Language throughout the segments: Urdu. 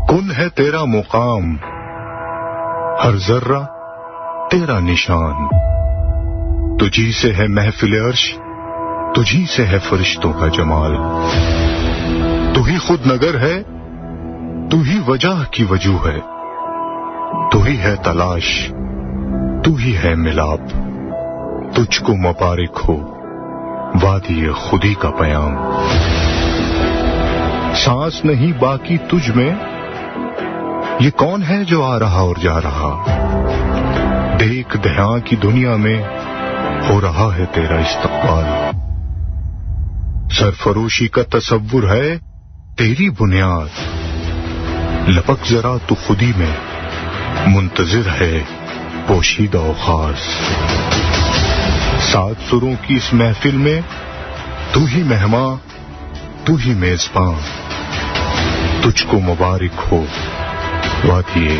کن ہے تیرا مقام، ہر ذرہ تیرا نشان، تجھی سے ہے محفل عرش، تجھی سے ہے فرشتوں کا جمال، تو ہی خود نگر ہے، تو ہی وجہ کی وجوہ ہے، تو ہی ہے تلاش، تو ہی ہے ملاپ، تجھ کو مبارک ہو وادی خودی کا پیام۔ سانس نہیں باقی تجھ میں، یہ کون ہے جو آ رہا اور جا رہا، دیکھ دہاں کی دنیا میں ہو رہا ہے تیرا استقبال، سرفروشی کا تصور ہے تیری بنیاد، لپک ذرا تو خودی میں منتظر ہے پوشیدہ و خاص، سات سروں کی اس محفل میں تو ہی مہمان، تو ہی میزبان، تجھ کو مبارک ہو وادی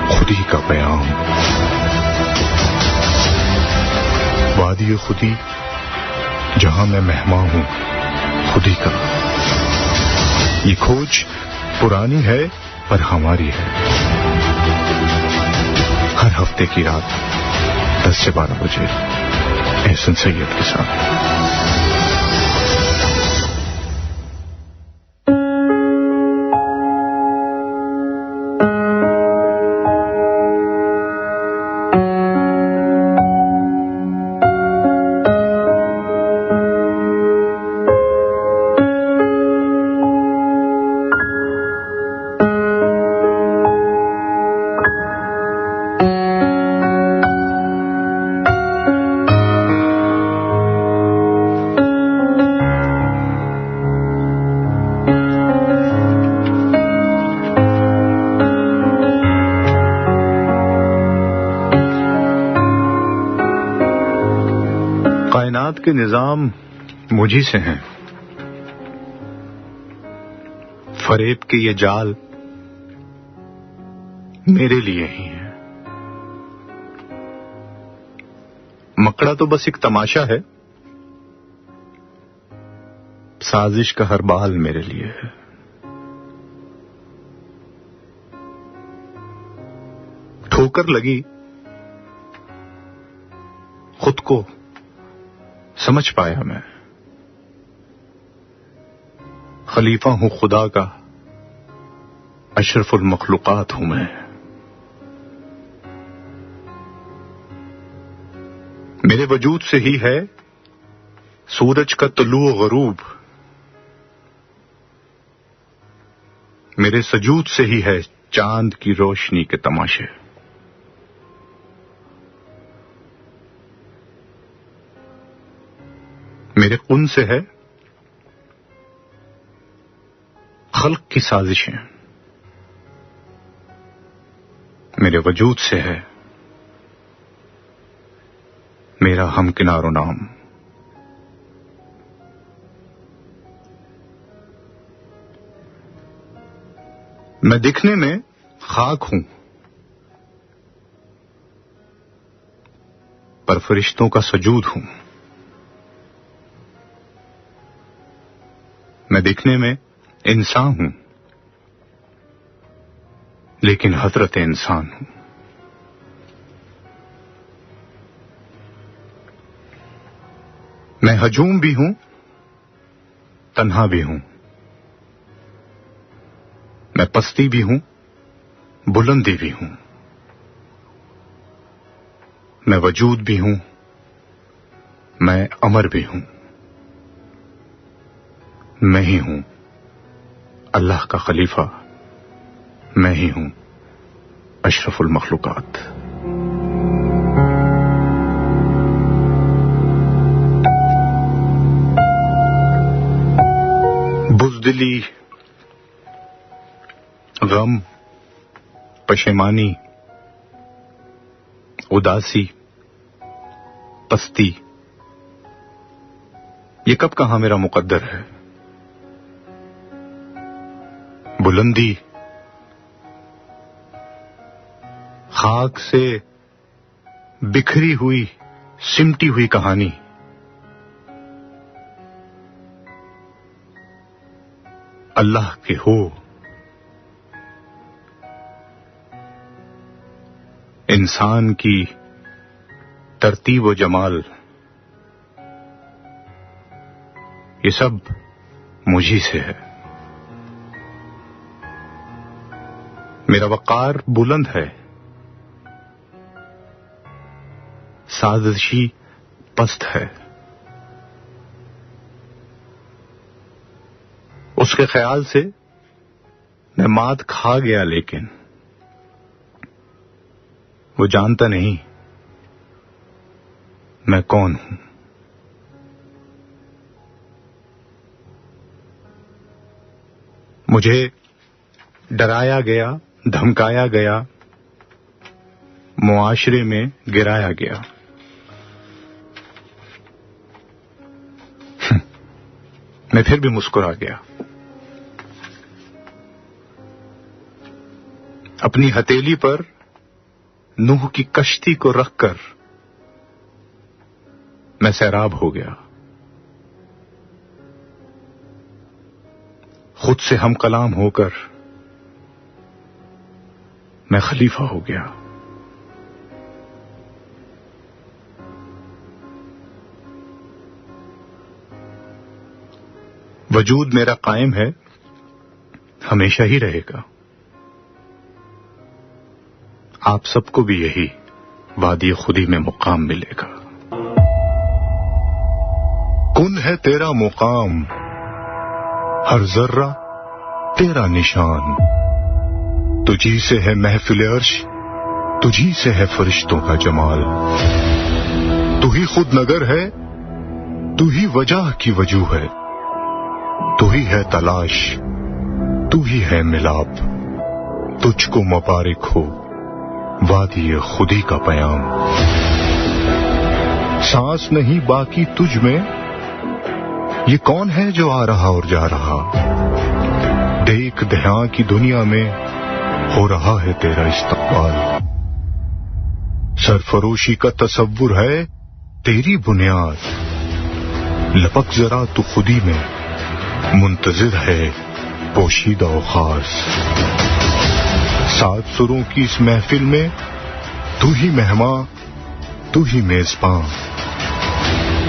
خودی کا پیام۔ وادی خودی جہاں میں مہمان ہوں خودی کا، یہ کھوج پرانی ہے پر ہماری ہے، ہر ہفتے کی رات 10 سے 12 بجے احسن سید کے ساتھ۔ کائنات کے نظام مجھی سے ہیں، فریب کے یہ جال میرے لیے ہی ہیں، مکڑا تو بس ایک تماشا ہے، سازش کا ہر بال میرے لیے ہے۔ ٹھوکر لگی خود کو سمجھ پایا میں، خلیفہ ہوں خدا کا، اشرف المخلوقات ہوں میں، میرے وجود سے ہی ہے سورج کا طلوع و غروب، میرے سجود سے ہی ہے چاند کی روشنی کے تماشے، میرے کن سے ہے خلق کی سازشیں، میرے وجود سے ہے میرا ہمکنار و نام۔ میں دکھنے میں خاک ہوں پر فرشتوں کا سجود ہوں، میں دکھنے میں انسان ہوں لیکن حضرت انسان ہوں، میں ہجوم بھی ہوں تنہا بھی ہوں، میں پستی بھی ہوں بلندی بھی ہوں، میں وجود بھی ہوں میں امر بھی ہوں، میں ہی ہوں اللہ کا خلیفہ، میں ہی ہوں اشرف المخلوقات۔ بزدلی، غم، پشیمانی، اداسی، پستی، یہ کب کہاں میرا مقدر ہے؟ بلندی، خاک سے بکھری ہوئی سمٹی ہوئی کہانی، اللہ کے ہو انسان کی ترتیب و جمال، یہ سب مجھی سے ہے. میرا وقار بلند ہے، سازشی پست ہے. اس کے خیال سے میں مات کھا گیا، لیکن وہ جانتا نہیں میں کون ہوں. مجھے ڈرایا گیا، دھمکایا گیا، معاشرے میں گرایا گیا. میں پھر بھی مسکرا گیا. اپنی ہتھیلی پر نوح کی کشتی کو رکھ کر میں سیراب ہو گیا. خود سے ہم کلام ہو کر میں خلیفہ ہو گیا. وجود میرا قائم ہے، ہمیشہ ہی رہے گا. آپ سب کو بھی یہی وادی خودی میں مقام ملے گا. کن ہے تیرا مقام، ہر ذرہ تیرا نشان. تجھی سے ہے محفل عرش، تجھی سے ہے فرشتوں کا جمال. تو ہی خود نگر ہے، تو ہی وجہ کی وجوہ ہے. تو ہی ہے تلاش، تو ہی ہے ملاپ. تجھ کو مبارک ہو وادی خودی کا پیام. سانس نہیں باقی تجھ میں، یہ کون ہے جو آ رہا اور جا رہا. دیکھ دہاں کی دنیا میں ہو رہا ہے تیرا استقبال. سرفروشی کا تصور ہے تیری بنیاد. لپک ذرا تو خودی میں، منتظر ہے پوشیدہ و خاص. سات سروں کی اس محفل میں تو ہی مہماں، تو ہی میزباں.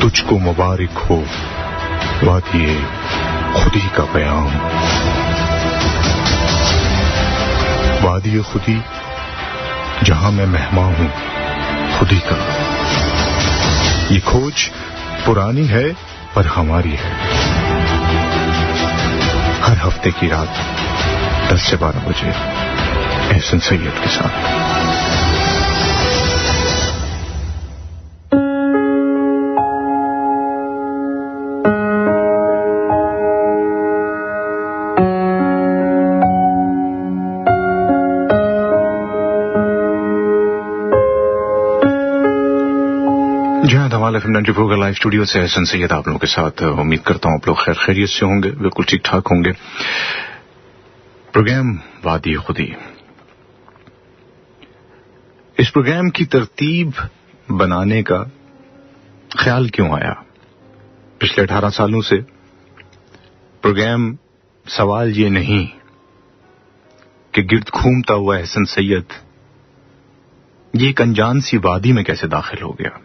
تجھ کو مبارک ہو وادی خودی کا پیام. وادی خودی جہاں میں مہمان ہوں خودی کا. یہ کھوج پرانی ہے پر ہماری ہے. ہر ہفتے کی رات 10 سے 12 بجے احسن سید کے ساتھ. دھمال FM 94 کا لائیو اسٹوڈیو سے احسن سید آپ لوگوں کے ساتھ. امید کرتا ہوں آپ لوگ خیر خیریت سے ہوں گے، بالکل ٹھیک ٹھاک ہوں گے. پروگرام وادی خودی، اس پروگرام کی ترتیب بنانے کا خیال کیوں آیا؟ پچھلے 18 سالوں سے پروگرام سوال یہ نہیں کہ گرد گھومتا ہوا احسن سید یہ ایک انجان سی وادی میں کیسے داخل ہو گیا.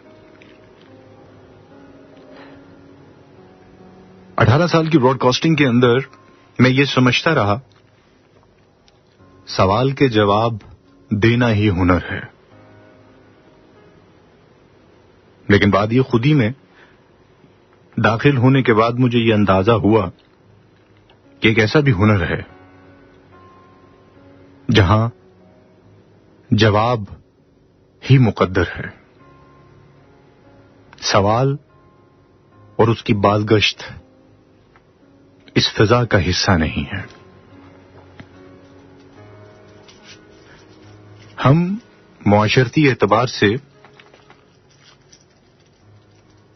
18 سال کی براڈ کاسٹنگ کے اندر میں یہ سمجھتا رہا سوال کے جواب دینا ہی ہنر ہے. لیکن وادی خودی میں داخل ہونے کے بعد مجھے یہ اندازہ ہوا کہ ایک ایسا بھی ہنر ہے جہاں جواب ہی مقدر ہے. سوال اور اس کی بازگشت اس فضا کا حصہ نہیں ہے. ہم معاشرتی اعتبار سے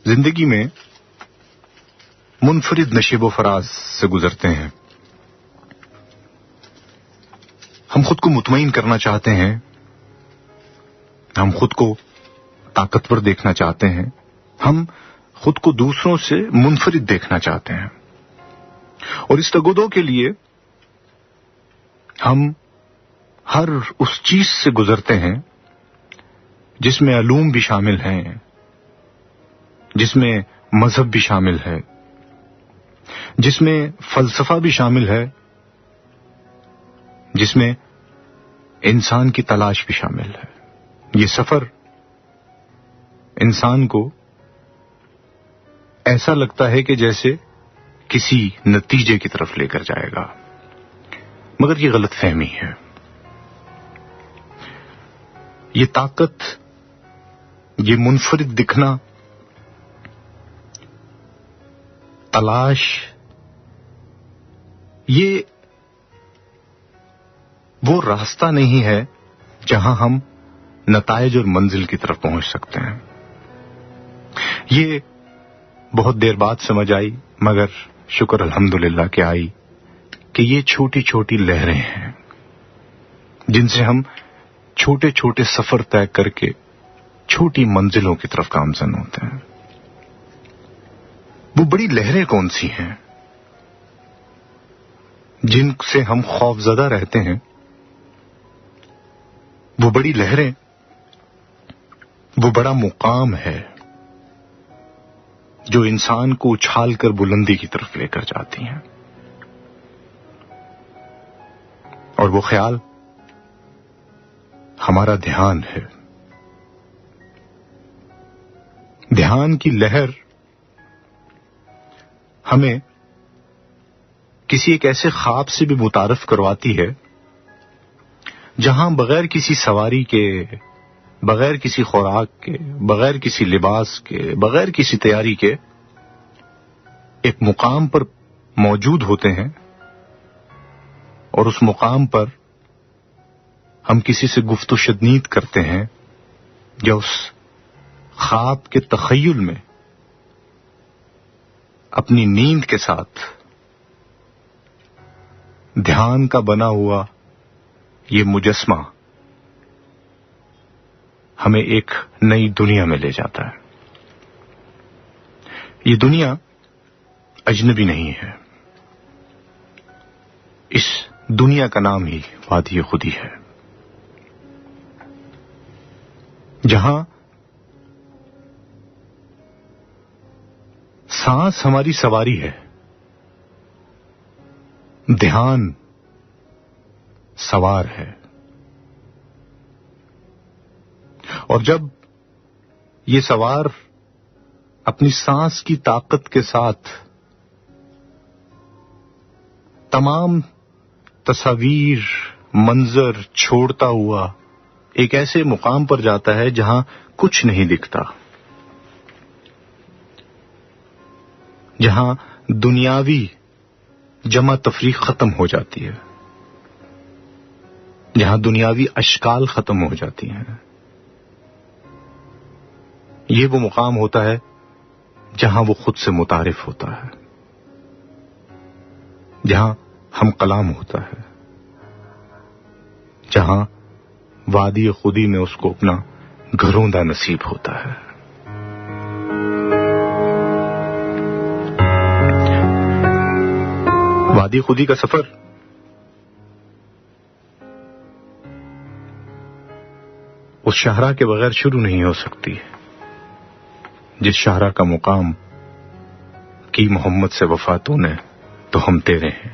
زندگی میں منفرد نشیب و فراز سے گزرتے ہیں. ہم خود کو مطمئن کرنا چاہتے ہیں، ہم خود کو طاقتور دیکھنا چاہتے ہیں، ہم خود کو دوسروں سے منفرد دیکھنا چاہتے ہیں. اور اس تگودوں کے لیے ہم ہر اس چیز سے گزرتے ہیں جس میں علوم بھی شامل ہیں، جس میں مذہب بھی شامل ہے، جس میں فلسفہ بھی شامل ہے، جس میں انسان کی تلاش بھی شامل ہے. یہ سفر انسان کو ایسا لگتا ہے کہ جیسے کسی نتیجے کی طرف لے کر جائے گا، مگر یہ غلط فہمی ہے. یہ طاقت، یہ منفرد دکھنا، تلاش، یہ وہ راستہ نہیں ہے جہاں ہم نتائج اور منزل کی طرف پہنچ سکتے ہیں. یہ بہت دیر بعد سمجھ آئی، مگر شکر الحمدللہ کہ آئی، کہ یہ چھوٹی چھوٹی لہریں ہیں جن سے ہم چھوٹے چھوٹے سفر طے کر کے چھوٹی منزلوں کی طرف گامزن ہوتے ہیں. وہ بڑی لہریں کون سی ہیں جن سے ہم خوف زدہ رہتے ہیں؟ وہ بڑی لہریں، وہ بڑا مقام ہے جو انسان کو اچھال کر بلندی کی طرف لے کر جاتی ہیں. اور وہ خیال ہمارا دھیان ہے. دھیان کی لہر ہمیں کسی ایک ایسے خواب سے بھی متعارف کرواتی ہے جہاں بغیر کسی سواری کے، بغیر کسی خوراک کے، بغیر کسی لباس کے، بغیر کسی تیاری کے ایک مقام پر موجود ہوتے ہیں، اور اس مقام پر ہم کسی سے گفت و شنید کرتے ہیں یا اس خواب کے تخیل میں اپنی نیند کے ساتھ دھیان کا بنا ہوا یہ مجسمہ ہمیں ایک نئی دنیا میں لے جاتا ہے. یہ دنیا اجنبی نہیں ہے. اس دنیا کا نام ہی وادی خودی ہے، جہاں سانس ہماری سواری ہے، دھیان سوار ہے. اور جب یہ سوار اپنی سانس کی طاقت کے ساتھ تمام تصاویر، منظر چھوڑتا ہوا ایک ایسے مقام پر جاتا ہے جہاں کچھ نہیں دکھتا، جہاں دنیاوی جمع تفریق ختم ہو جاتی ہے، جہاں دنیاوی اشکال ختم ہو جاتی ہیں. یہ وہ مقام ہوتا ہے جہاں وہ خود سے متعارف ہوتا ہے، جہاں ہم کلام ہوتا ہے، جہاں وادی خودی میں اس کو اپنا گھروندہ نصیب ہوتا ہے. وادی خودی کا سفر اس شاہراہ کے بغیر شروع نہیں ہو سکتی جس شاہراہ کا مقام کی محمد سے وفا تو نے تو ہم تیرے ہیں.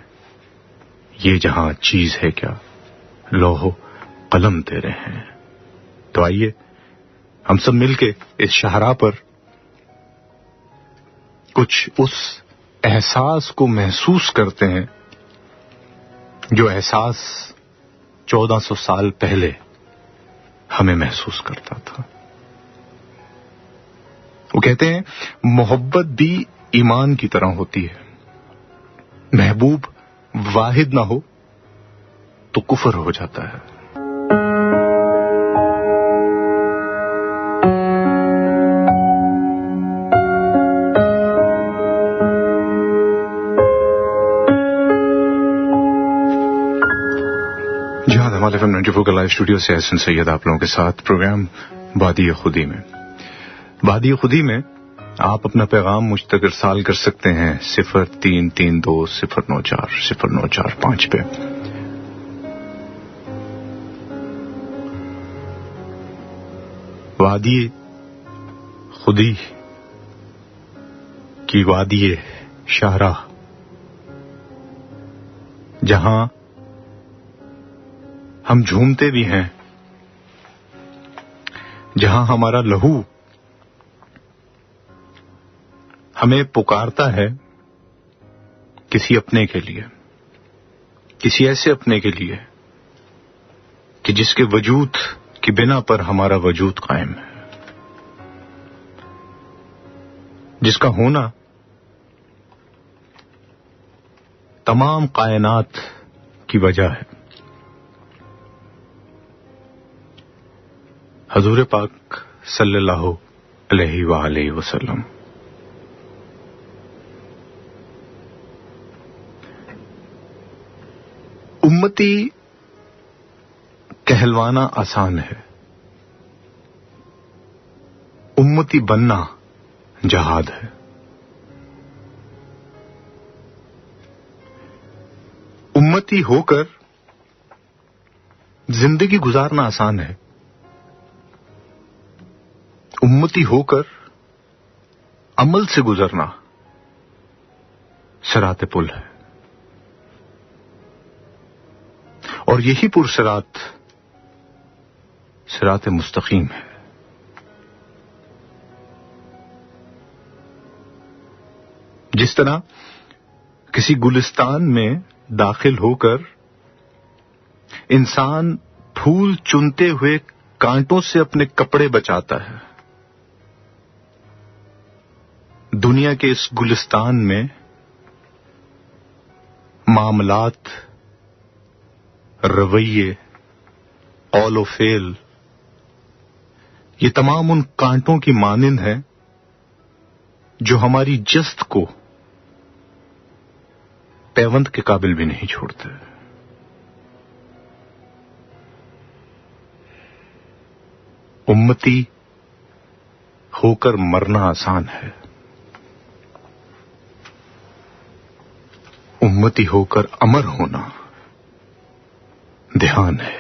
یہ جہاں چیز ہے کیا، لوح و قلم تیرے ہیں. تو آئیے ہم سب مل کے اس شاہراہ پر کچھ اس احساس کو محسوس کرتے ہیں جو احساس 1400 سال پہلے ہمیں محسوس کرتا تھا. وہ کہتے ہیں محبت بھی ایمان کی طرح ہوتی ہے، محبوب واحد نہ ہو تو کفر ہو جاتا ہے. جہاں ہمارے FM 94 کا لائیو اسٹوڈیو سے احسن سید آپ لوگوں کے ساتھ پروگرام وادی خودی میں. وادی خودی میں آپ اپنا پیغام مجھ تک ارسال کر سکتے ہیں 0332094094 پہ. وادی خودی کی وادی شاہراہ، جہاں ہم جھومتے بھی ہیں، جہاں ہمارا لہو ہمیں پکارتا ہے کسی اپنے کے لیے، کسی ایسے اپنے کے لیے کہ جس کے وجود کی بنا پر ہمارا وجود قائم ہے، جس کا ہونا تمام کائنات کی وجہ ہے۔ حضور پاک صلی اللہ علیہ وآلہ وسلم۔ امتی کہلوانا آسان ہے، امتی بننا جہاد ہے۔ امتی ہو کر زندگی گزارنا آسان ہے، امتی ہو کر عمل سے گزرنا صراط پل ہے، اور یہی پرصراط صراط مستقیم ہے۔ جس طرح کسی گلستان میں داخل ہو کر انسان پھول چنتے ہوئے کانٹوں سے اپنے کپڑے بچاتا ہے، دنیا کے اس گلستان میں معاملات، رویے، قول و فعل، یہ تمام ان کانٹوں کی مانند ہیں جو ہماری جست کو پیوند کے قابل بھی نہیں چھوڑتے۔ امتی ہو کر مرنا آسان ہے، امتی ہو کر امر ہونا دھیان ہے۔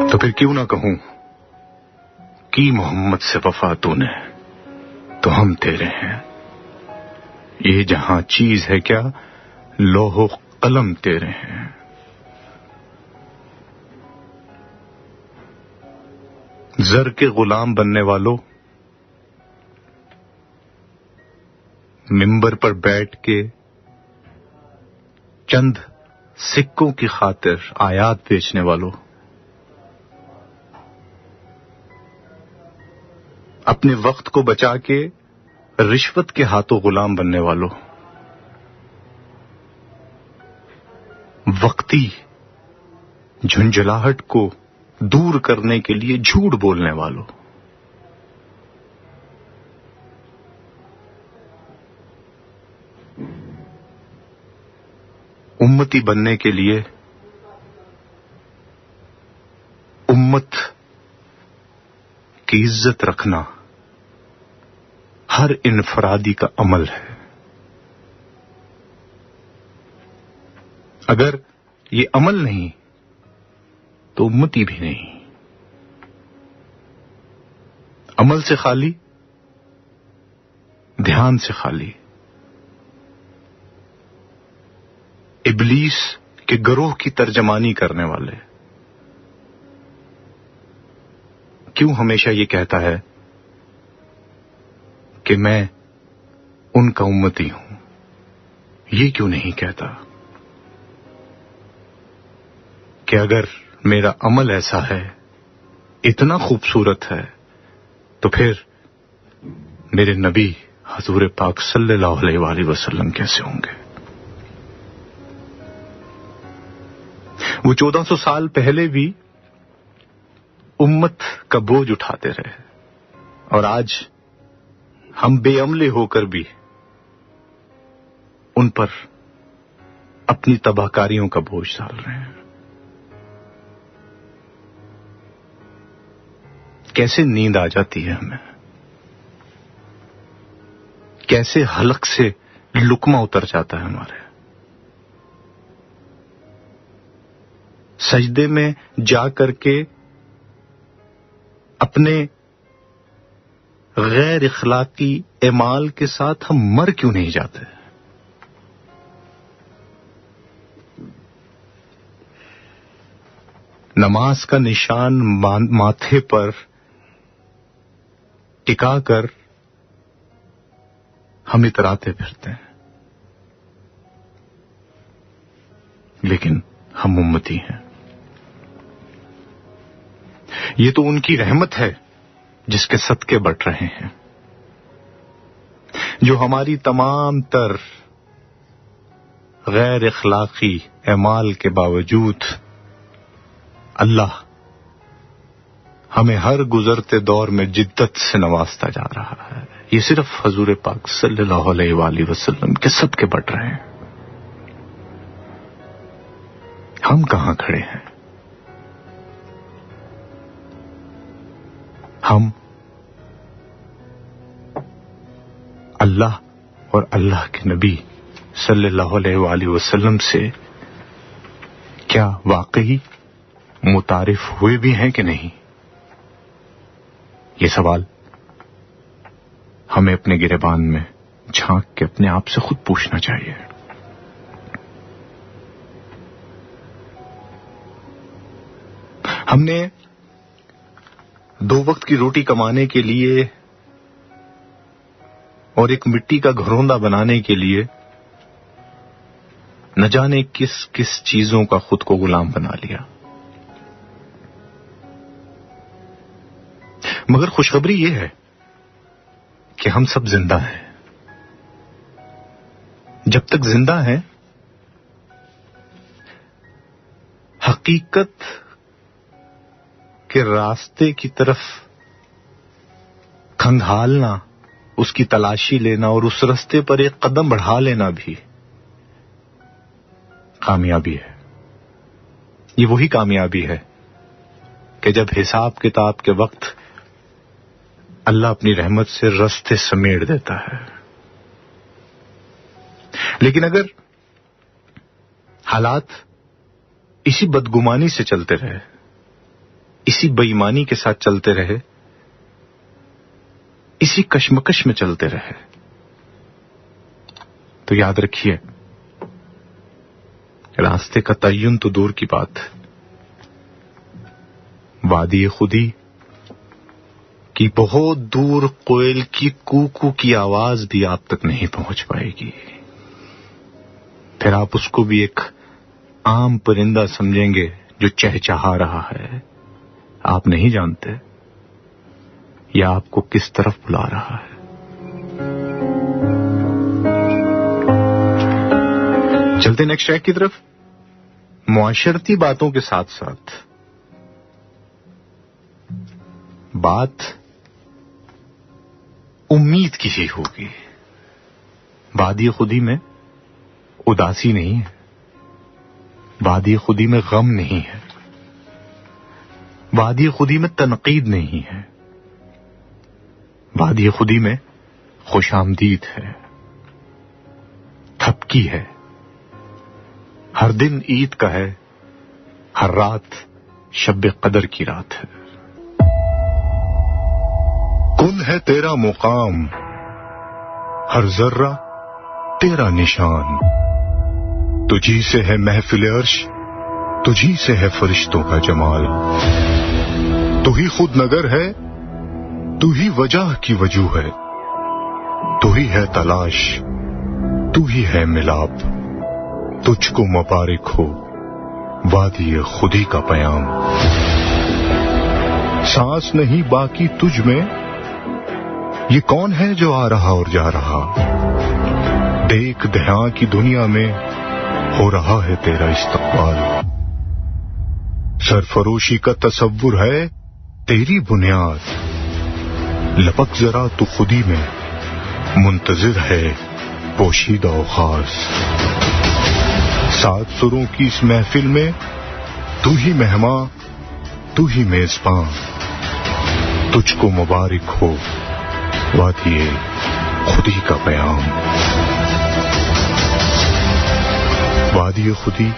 تو پھر کیوں نہ کہوں کی محمد سے وفا تو نے تو ہم تیرے ہیں، یہ جہاں چیز ہے کیا لوح و قلم تیرے ہیں۔ زر کے غلام بننے والوں، منبر پر بیٹھ کے چند سکوں کی خاطر آیات بیچنے والوں، اپنے وقت کو بچا کے رشوت کے ہاتھوں غلام بننے والوں، وقتی جھنجھلاہٹ کو دور کرنے کے لیے جھوٹ بولنے والوں، امتی بننے کے لیے امت کی عزت رکھنا ہر انفرادی کا عمل ہے۔ اگر یہ عمل نہیں تو امتی بھی نہیں۔ عمل سے خالی، دھیان سے خالی، ابلیس کے گروہ کی ترجمانی کرنے والے کیوں ہمیشہ یہ کہتا ہے کہ میں ان کا امتی ہوں؟ یہ کیوں نہیں کہتا کہ اگر میرا عمل ایسا ہے، اتنا خوبصورت ہے، تو پھر میرے نبی حضور پاک صلی اللہ علیہ وآلہ وسلم کیسے ہوں گے؟ وہ 1400 سال پہلے بھی امت کا بوجھ اٹھاتے رہے، اور آج ہم بے عملے ہو کر بھی ان پر اپنی تباہ کاریوں کا بوجھ ڈال رہے ہیں۔ کیسے نیند آ جاتی ہے ہمیں، کیسے حلق سے لقمہ اتر جاتا ہے ہمارے، سجدے میں جا کر کے اپنے غیر اخلاقی اعمال کے ساتھ ہم مر کیوں نہیں جاتے؟ نماز کا نشان ماتھے پر ٹکا کر ہم اتراتے پھرتے ہیں، لیکن ہم امتی ہیں۔ یہ تو ان کی رحمت ہے جس کے صدقے بٹ رہے ہیں، جو ہماری تمام تر غیر اخلاقی اعمال کے باوجود اللہ ہمیں ہر گزرتے دور میں جدت سے نوازتا جا رہا ہے۔ یہ صرف حضور پاک صلی اللہ علیہ وآلہ وسلم کے صدقے بٹ رہے ہیں۔ ہم کہاں کھڑے ہیں؟ ہم اللہ اور اللہ کے نبی صلی اللہ علیہ وآلہ وسلم سے کیا واقعی متعارف ہوئے بھی ہیں کہ نہیں؟ یہ سوال ہمیں اپنے گریبان میں جھانک کے اپنے آپ سے خود پوچھنا چاہیے۔ ہم نے 2 وقت کی روٹی کمانے کے لیے اور ایک مٹی کا گھروندا بنانے کے لیے نہ جانے کس کس چیزوں کا خود کو غلام بنا لیا، مگر خوشخبری یہ ہے کہ ہم سب زندہ ہیں۔ جب تک زندہ ہیں حقیقت کے راستے کی طرف کھنگالنا، اس کی تلاشی لینا اور اس راستے پر ایک قدم بڑھا لینا بھی کامیابی ہے۔ یہ وہی کامیابی ہے کہ جب حساب کتاب کے وقت اللہ اپنی رحمت سے رستے سمیٹ دیتا ہے۔ لیکن اگر حالات اسی بدگمانی سے چلتے رہے، اسی بے ایمانی کے ساتھ چلتے رہے، اسی کشمکش میں چلتے رہے، تو یاد رکھیے راستے کا تعین تو دور کی بات، وادی خودی کی بہت دور کوئل کی کوکو کی آواز بھی آپ تک نہیں پہنچ پائے گی۔ پھر آپ اس کو بھی ایک عام پرندہ سمجھیں گے جو چہچہا رہا ہے۔ آپ نہیں جانتے یہ آپ کو کس طرف بلا رہا ہے۔ چلتے نیکسٹ ٹریک کی طرف۔ معاشرتی باتوں کے ساتھ ساتھ بات امید کی ہی ہوگی۔ وادی خودی میں اداسی نہیں ہے، وادی خودی میں غم نہیں ہے، وادی خودی میں تنقید نہیں ہے، وادی خودی میں خوش آمدید ہے، تھپکی ہے۔ ہر دن عید کا ہے، ہر رات شب قدر کی رات ہے۔ کن ہے تیرا مقام، ہر ذرہ تیرا نشان، تجھی سے ہے محفل عرش، تجھی سے ہے فرشتوں کا جمال، تو ہی خود نگر ہے، تو ہی وجہ کی وجوہ ہے، تو ہی ہے تلاش، تو ہی ہے ملاپ، تجھ کو مبارک ہو وادی خودی کا پیام۔ سانس نہیں باقی تجھ میں، یہ کون ہے جو آ رہا اور جا رہا؟ دیکھ دہاں کی دنیا میں ہو رہا ہے تیرا استقبال، سرفروشی کا تصور ہے تیری بنیاد، لپک ذرا تو خودی میں منتظر ہے پوشیدہ و خاص، 7 سروں کی اس محفل میں تو ہی مہمان، تو ہی میزبان، تجھ کو مبارک ہو وادی خودی کا پیام۔ وادی خودی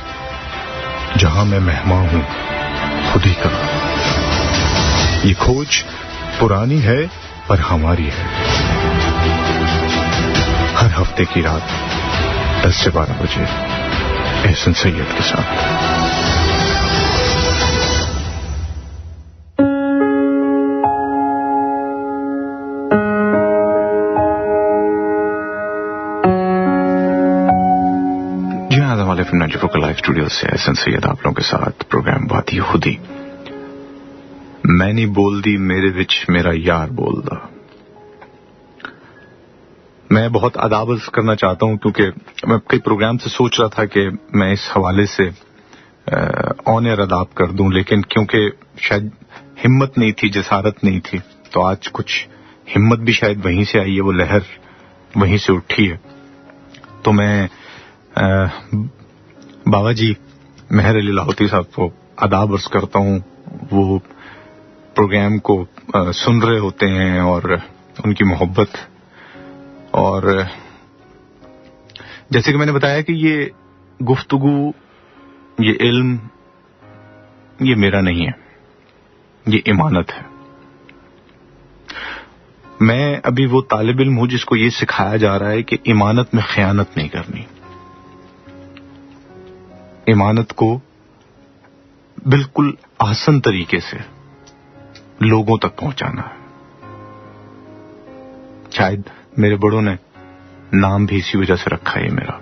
جہاں میں مہمان ہوں خودی کا. یہ کھوج پرانی ہے پر ہماری ہے. ہر ہفتے کی رات 10 سے 12 بجے احسن سید کے ساتھ. لائف اسٹوڈیو سے احسن سید آپ لوگوں کے ساتھ پروگرام بات ہی خودی. میں نہیں بول دی میرے وچ میرا یار بول دا. میں بہت اداب کرنا چاہتا ہوں کیونکہ میں کئی پروگرام سے سوچ رہا تھا کہ میں اس حوالے سے آن ایئر اداب کر دوں، لیکن کیونکہ شاید ہمت نہیں تھی، جسارت نہیں تھی، تو آج کچھ ہمت بھی شاید وہیں سے آئی ہے، وہ لہر وہیں سے اٹھی ہے. تو میں بابا جی مہر علی لاہوتی صاحب کو اداب عرض کرتا ہوں. وہ پروگرام کو سن رہے ہوتے ہیں اور ان کی محبت، اور جیسے کہ میں نے بتایا کہ یہ گفتگو، یہ علم، یہ میرا نہیں ہے، یہ امانت ہے. میں ابھی وہ طالب علم ہوں جس کو یہ سکھایا جا رہا ہے کہ امانت میں خیانت نہیں کرنی، امانت کو بالکل آسان طریقے سے لوگوں تک پہنچانا ہے. شاید میرے بڑوں نے نام بھی اسی وجہ سے رکھا ہے میرا.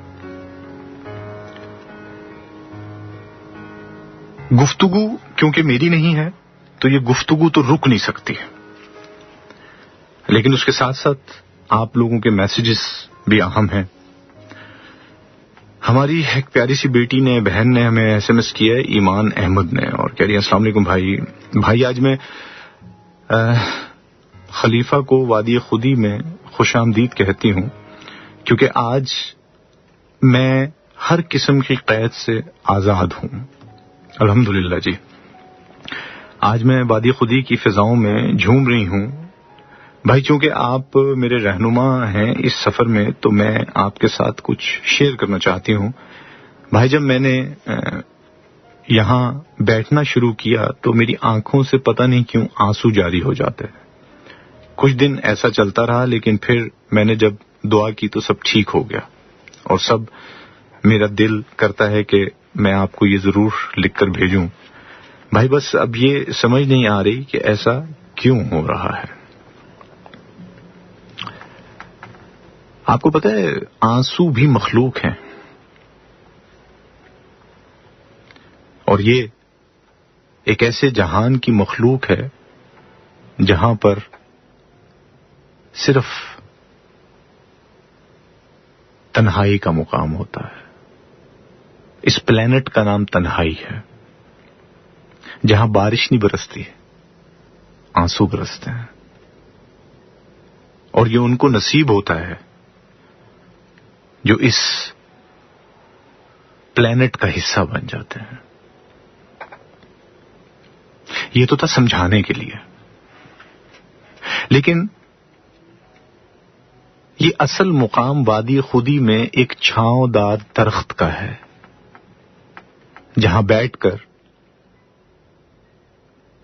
گفتگو کیونکہ میری نہیں ہے تو یہ گفتگو تو رک نہیں سکتی، لیکن اس کے ساتھ ساتھ آپ لوگوں کے میسیجز بھی اہم ہیں. ہماری ایک پیاری سی بیٹی نے، بہن نے ہمیں ایس ایم ایس کیا ہے، ایمان احمد نے، اور کہہ رہی ہے السلام علیکم بھائی آج میں خلیفہ کو وادی خودی میں خوش آمدید کہتی ہوں کیونکہ آج میں ہر قسم کی قید سے آزاد ہوں. الحمدللہ جی، آج میں وادی خودی کی فضاؤں میں جھوم رہی ہوں. بھائی چونکہ آپ میرے رہنما ہیں اس سفر میں تو میں آپ کے ساتھ کچھ شیئر کرنا چاہتی ہوں. بھائی جب میں نے یہاں بیٹھنا شروع کیا تو میری آنکھوں سے پتہ نہیں کیوں آنسو جاری ہو جاتے. کچھ دن ایسا چلتا رہا، لیکن پھر میں نے جب دعا کی تو سب ٹھیک ہو گیا، اور سب میرا دل کرتا ہے کہ میں آپ کو یہ ضرور لکھ کر بھیجوں. بھائی بس اب یہ سمجھ نہیں آ رہی کہ ایسا کیوں ہو رہا ہے. آپ کو پتہ ہے آنسو بھی مخلوق ہیں، اور یہ ایک ایسے جہان کی مخلوق ہے جہاں پر صرف تنہائی کا مقام ہوتا ہے. اس پلینٹ کا نام تنہائی ہے، جہاں بارش نہیں برستی، آنسو برستے ہیں. اور یہ ان کو نصیب ہوتا ہے جو اس پلینٹ کا حصہ بن جاتے ہیں. یہ تو تھا سمجھانے کے لیے، لیکن یہ اصل مقام وادی خودی میں ایک چھاؤں دار درخت کا ہے، جہاں بیٹھ کر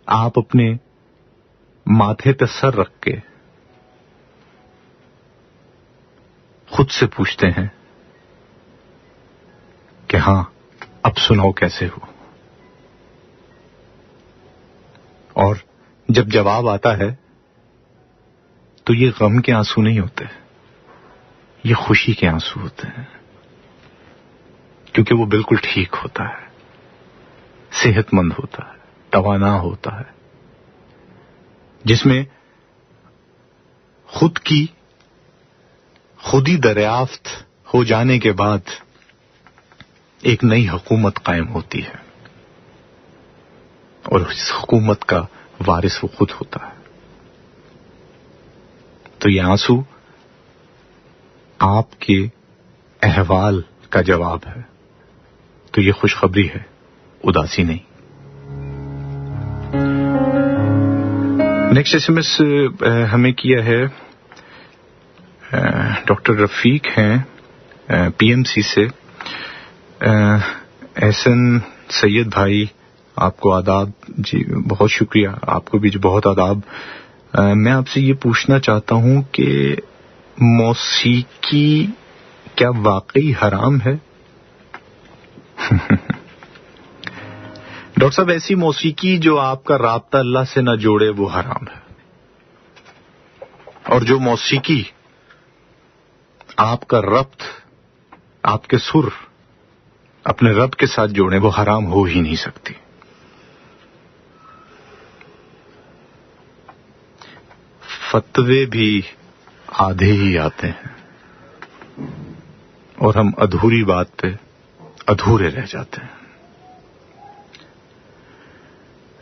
آپ اپنے ماتھے پہ سر رکھ کے خود سے پوچھتے ہیں کہ ہاں اب سناؤ کیسے ہو. اور جب جواب آتا ہے تو یہ غم کے آنسو نہیں ہوتے، یہ خوشی کے آنسو ہوتے ہیں، کیونکہ وہ بالکل ٹھیک ہوتا ہے، صحت مند ہوتا ہے، توانا ہوتا ہے، جس میں خودی دریافت ہو جانے کے بعد ایک نئی حکومت قائم ہوتی ہے، اور اس حکومت کا وارث وہ خود ہوتا ہے. تو یہ آنسو آپ کے احوال کا جواب ہے، تو یہ خوشخبری ہے، اداسی نہیں. نیکسٹ ایس ایم ایس ہمیں کیا ہے ڈاکٹر رفیق ہیں پی ایم سی سے. احسن سید بھائی آپ کو آداب. جی بہت شکریہ, آپ کو بھی بہت آداب. میں آپ سے یہ پوچھنا چاہتا ہوں کہ موسیقی کیا واقعی حرام ہے؟ ڈاکٹر صاحب ایسی موسیقی جو آپ کا رابطہ اللہ سے نہ جوڑے وہ حرام ہے, اور جو موسیقی آپ کا ربط, آپ کے سر اپنے رب کے ساتھ جوڑے وہ حرام ہو ہی نہیں سکتی. فتوے بھی آدھے ہی آتے ہیں اور ہم ادھوری بات پہ ادھورے رہ جاتے ہیں.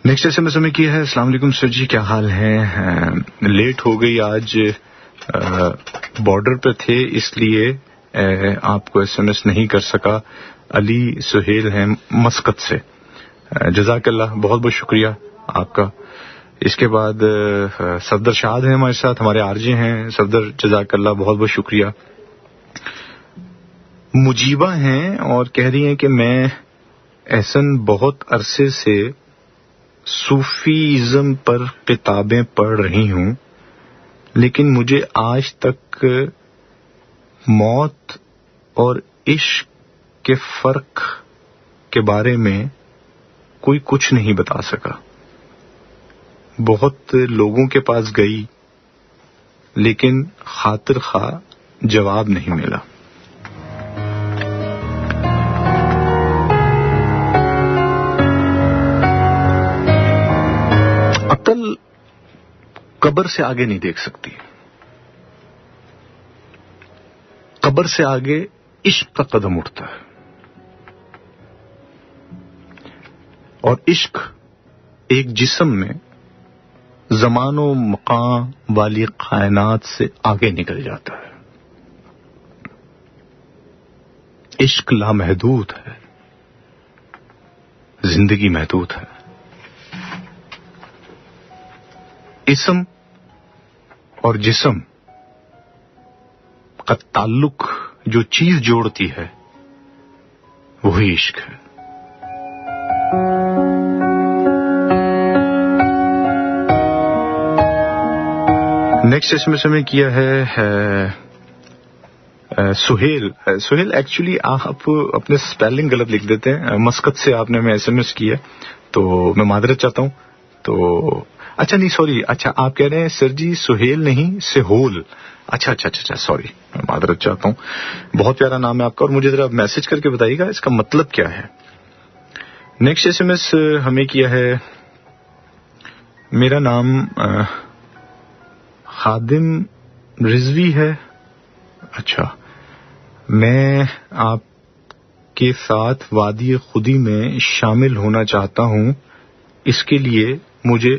نیکسٹ ایس ایم ایس میں کیا ہے, السلام علیکم سر جی, کیا حال ہے؟ لیٹ ہو گئی آج, بارڈر پہ تھے اس لیے آپ کو ایس ایم ایس نہیں کر سکا. علی سہیل ہیں مسقط سے, جزاک اللہ, بہت بہت شکریہ آپ کا. اس کے بعد صفدر شاد ہیں ہمارے ساتھ, ہمارے آر جے ہیں صفدر, جزاک اللہ, بہت بہت شکریہ. مجیبہ ہیں اور کہہ رہی ہیں کہ میں احسن بہت عرصے سے صوفیزم پر کتابیں پڑھ رہی ہوں, لیکن مجھے آج تک موت اور عشق کے فرق کے بارے میں کوئی کچھ نہیں بتا سکا. بہت لوگوں کے پاس گئی لیکن خاطر خواہ جواب نہیں ملا. عقل قبر سے آگے نہیں دیکھ سکتی, قبر سے آگے عشق کا قدم اٹھتا ہے, اور عشق ایک جسم میں زمان و مقام والی کائنات سے آگے نکل جاتا ہے. عشق لامحدود ہے, زندگی محدود ہے. اسم اور جسم کا تعلق جو چیز جوڑتی ہے وہی عشق ہے. نیکسٹ اس میں سے میں کیا ہے سہیل. سہیل ایکچولی آپ اپنے سپیلنگ غلط لکھ دیتے ہیں, مسقط سے آپ نے میں ایس ایم ایس کیا تو میں معذرت چاہتا ہوں. تو اچھا نہیں سوری, اچھا آپ کہہ رہے ہیں سر جی سہیل نہیں سہول. اچھا اچھا اچھا سوری, میں معذرت چاہتا ہوں. بہت پیارا نام ہے آپ کا, اور مجھے ذرا میسج کر کے بتائیے گا اس کا مطلب کیا ہے. نیکسٹ ایس ایم ایس ہمیں کیا ہے, میرا نام خادم رضوی ہے. اچھا, میں آپ کے ساتھ وادی خودی میں شامل ہونا چاہتا ہوں, اس کے لیے مجھے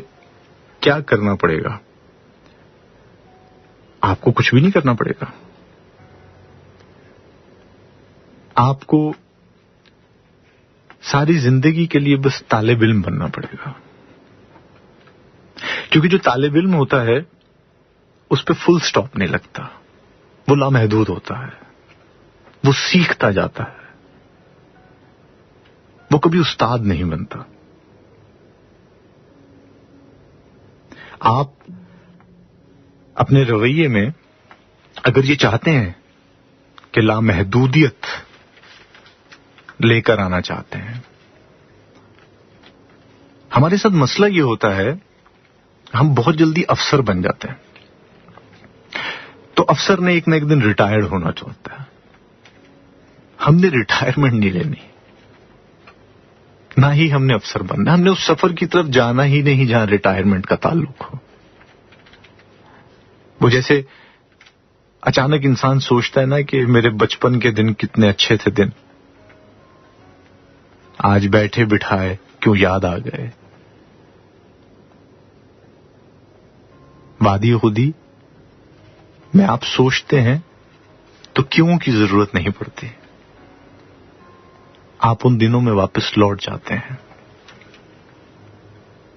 کیا کرنا پڑے گا؟ آپ کو کچھ بھی نہیں کرنا پڑے گا. آپ کو ساری زندگی کے لیے بس طالب علم بننا پڑے گا, کیونکہ جو طالب علم ہوتا ہے اس پہ فل سٹاپ نہیں لگتا, وہ لامحدود ہوتا ہے, وہ سیکھتا جاتا ہے, وہ کبھی استاد نہیں بنتا. آپ اپنے رویے میں اگر یہ چاہتے ہیں کہ لامحدودیت لے کر آنا چاہتے ہیں, ہمارے ساتھ مسئلہ یہ ہوتا ہے ہم بہت جلدی افسر بن جاتے ہیں. تو افسر نے ایک نہ ایک دن ریٹائرڈ ہونا چاہتا ہے. ہم نے ریٹائرمنٹ نہیں لینی, نہ ہی ہم نے افسر بننا. ہم نے اس سفر کی طرف جانا ہی نہیں جہاں ریٹائرمنٹ کا تعلق ہو. وہ جیسے اچانک انسان سوچتا ہے نا کہ میرے بچپن کے دن کتنے اچھے تھے دن, آج بیٹھے بٹھائے کیوں یاد آ گئے. وادی خودی میں آپ سوچتے ہیں تو کیوں کی ضرورت نہیں پڑتی, آپ ان دنوں میں واپس لوٹ جاتے ہیں.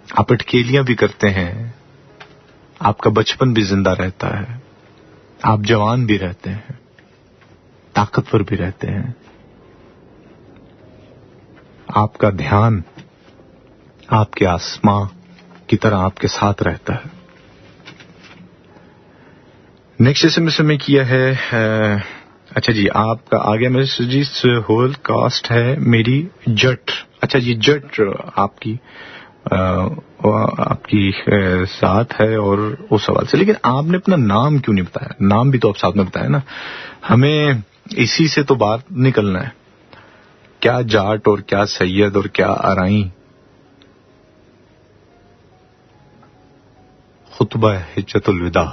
آپ اٹکیلیاں بھی کرتے ہیں, آپ کا بچپن بھی زندہ رہتا ہے, آپ جوان بھی رہتے ہیں, طاقتور بھی رہتے ہیں. آپ کا دھیان آپ کے آسماں کی طرح آپ کے ساتھ رہتا ہے. نیکسٹ ایس ایم ایس میں کیا ہے. اچھا جی آپ کا آگے میسجز ہول کاسٹ ہے میری جٹ. اچھا جی جٹ آپ کی ساتھ ہے اور اس سوال سے، لیکن آپ نے اپنا نام کیوں نہیں بتایا؟ نام بھی تو آپ ساتھ میں بتایا نا. ہمیں اسی سے تو بات نکلنا ہے. کیا جاٹ اور کیا سید اور کیا ارائیں. خطبہ حجت الوداع.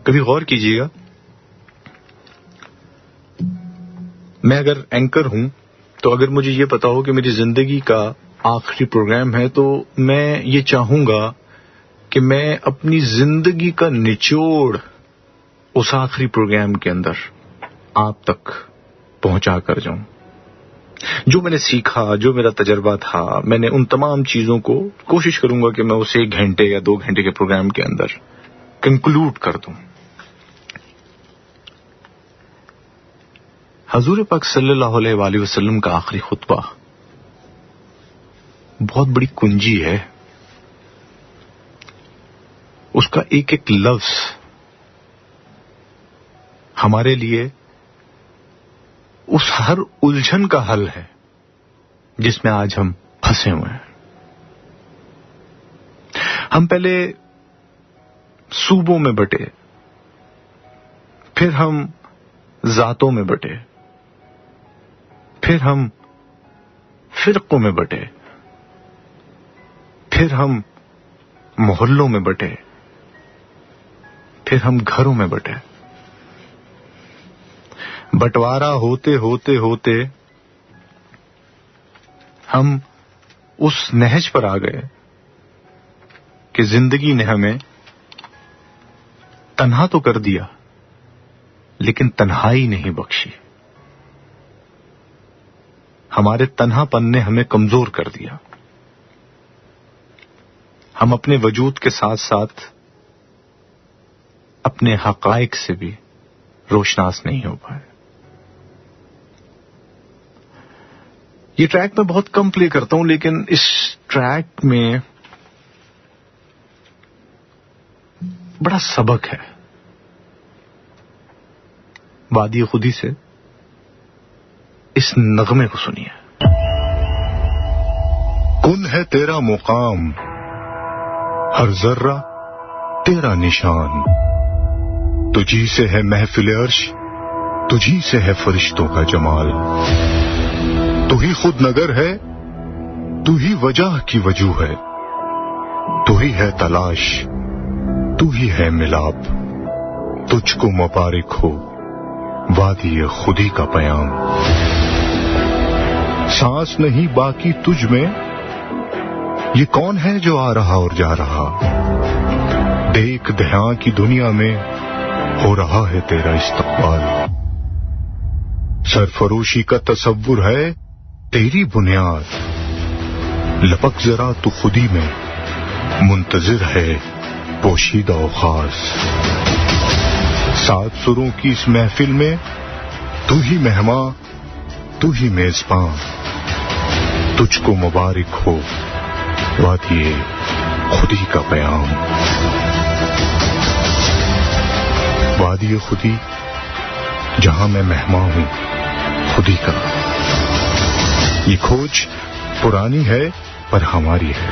کبھی غور کیجیے گا، میں اگر اینکر ہوں تو اگر مجھے یہ پتا ہو کہ میری زندگی کا آخری پروگرام ہے تو میں یہ چاہوں گا کہ میں اپنی زندگی کا نچوڑ اس آخری پروگرام کے اندر آپ تک پہنچا کر جاؤں. جو میں نے سیکھا، جو میرا تجربہ تھا، میں نے ان تمام چیزوں کو کوشش کروں گا کہ میں اسے 1 گھنٹے یا 2 گھنٹے کے پروگرام کے اندر کنکلوڈ کر دوں. حضور پاک صلی اللہ علیہ وآلہ وسلم کا آخری خطبہ بہت بڑی کنجی ہے. اس کا ایک ایک لفظ ہمارے لیے اس ہر الجھن کا حل ہے جس میں آج ہم پھنسے ہوئے ہیں. ہم پہلے صوبوں میں بٹے، پھر ہم ذاتوں میں بٹے، پھر ہم فرقوں میں بٹے، پھر ہم محلوں میں بٹے، پھر ہم گھروں میں بٹے. بٹوارا ہوتے ہوتے ہوتے ہم اس نہج پر آ گئے کہ زندگی نے ہمیں تنہا تو کر دیا لیکن تنہائی نہیں بخشی. ہمارے تنہا پن نے ہمیں کمزور کر دیا. ہم اپنے وجود کے ساتھ ساتھ اپنے حقائق سے بھی روشناس نہیں ہو پائے. یہ ٹریک میں بہت کم پلے کرتا ہوں، لیکن اس ٹریک میں بڑا سبق ہے. وادی خودی سے اس نغمے کو سنیے. کن ہے تیرا مقام، ہر ذرہ تیرا نشان. تجھی سے ہے محفل عرش، تجھی سے ہے فرشتوں کا جمال. تو ہی خود نگر ہے، تو ہی وجہ کی وجوہ ہے. تو ہی ہے تلاش، تو ہی ہے ملاپ. تجھ کو مبارک ہو وادی خودی کا پیام. سانس نہیں باقی تجھ میں، یہ کون ہے جو آ رہا اور جا رہا. دیکھ دہاں کی دنیا میں ہو رہا ہے تیرا استقبال. سرفروشی کا تصور ہے تیری بنیاد. لپک ذرا تو خودی میں، منتظر ہے پوشیدہ و خاص. 7 سروں کی اس محفل میں تو ہی مہماں، تو ہی میزباں. تجھ کو مبارک ہو وادی خودی کا پیام. وادی خودی جہاں میں مہمان ہوں خودی کا. یہ کھوج پرانی ہے پر ہماری ہے.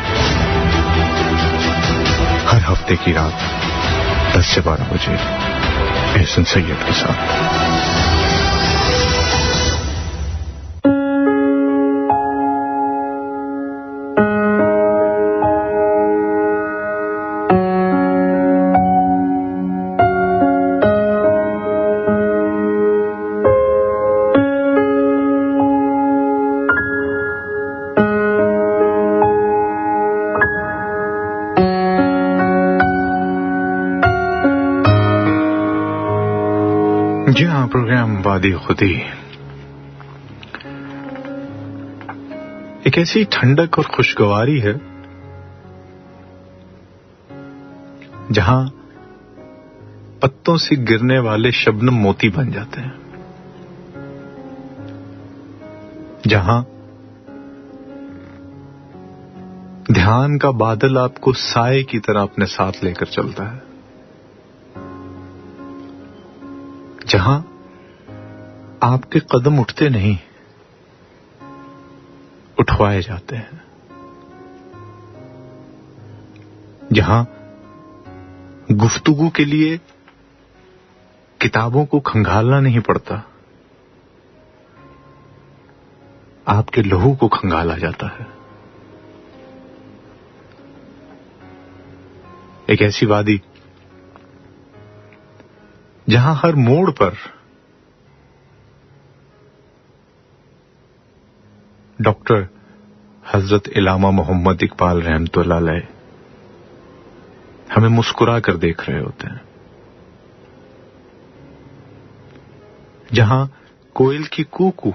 ہر ہفتے کی رات 10 سے 12 بجے احسن سید کے ساتھ. جی ہاں، پروگرام وادی خودی ایک ایسی ٹھنڈک اور خوشگواری ہے جہاں پتوں سے گرنے والے شبنم موتی بن جاتے ہیں. جہاں دھیان کا بادل آپ کو سائے کی طرح اپنے ساتھ لے کر چلتا ہے، جہاں آپ کے قدم اٹھتے نہیں، اٹھوائے جاتے ہیں، جہاں گفتگو کے لیے کتابوں کو کھنگالنا نہیں پڑتا، آپ کے لہو کو کھنگالا جاتا ہے۔ ایک ایسی وادی جہاں ہر موڑ پر ڈاکٹر حضرت علامہ محمد اقبال رحمۃ اللہ علیہ ہمیں مسکرا کر دیکھ رہے ہوتے ہیں، جہاں کوئل کی کوکو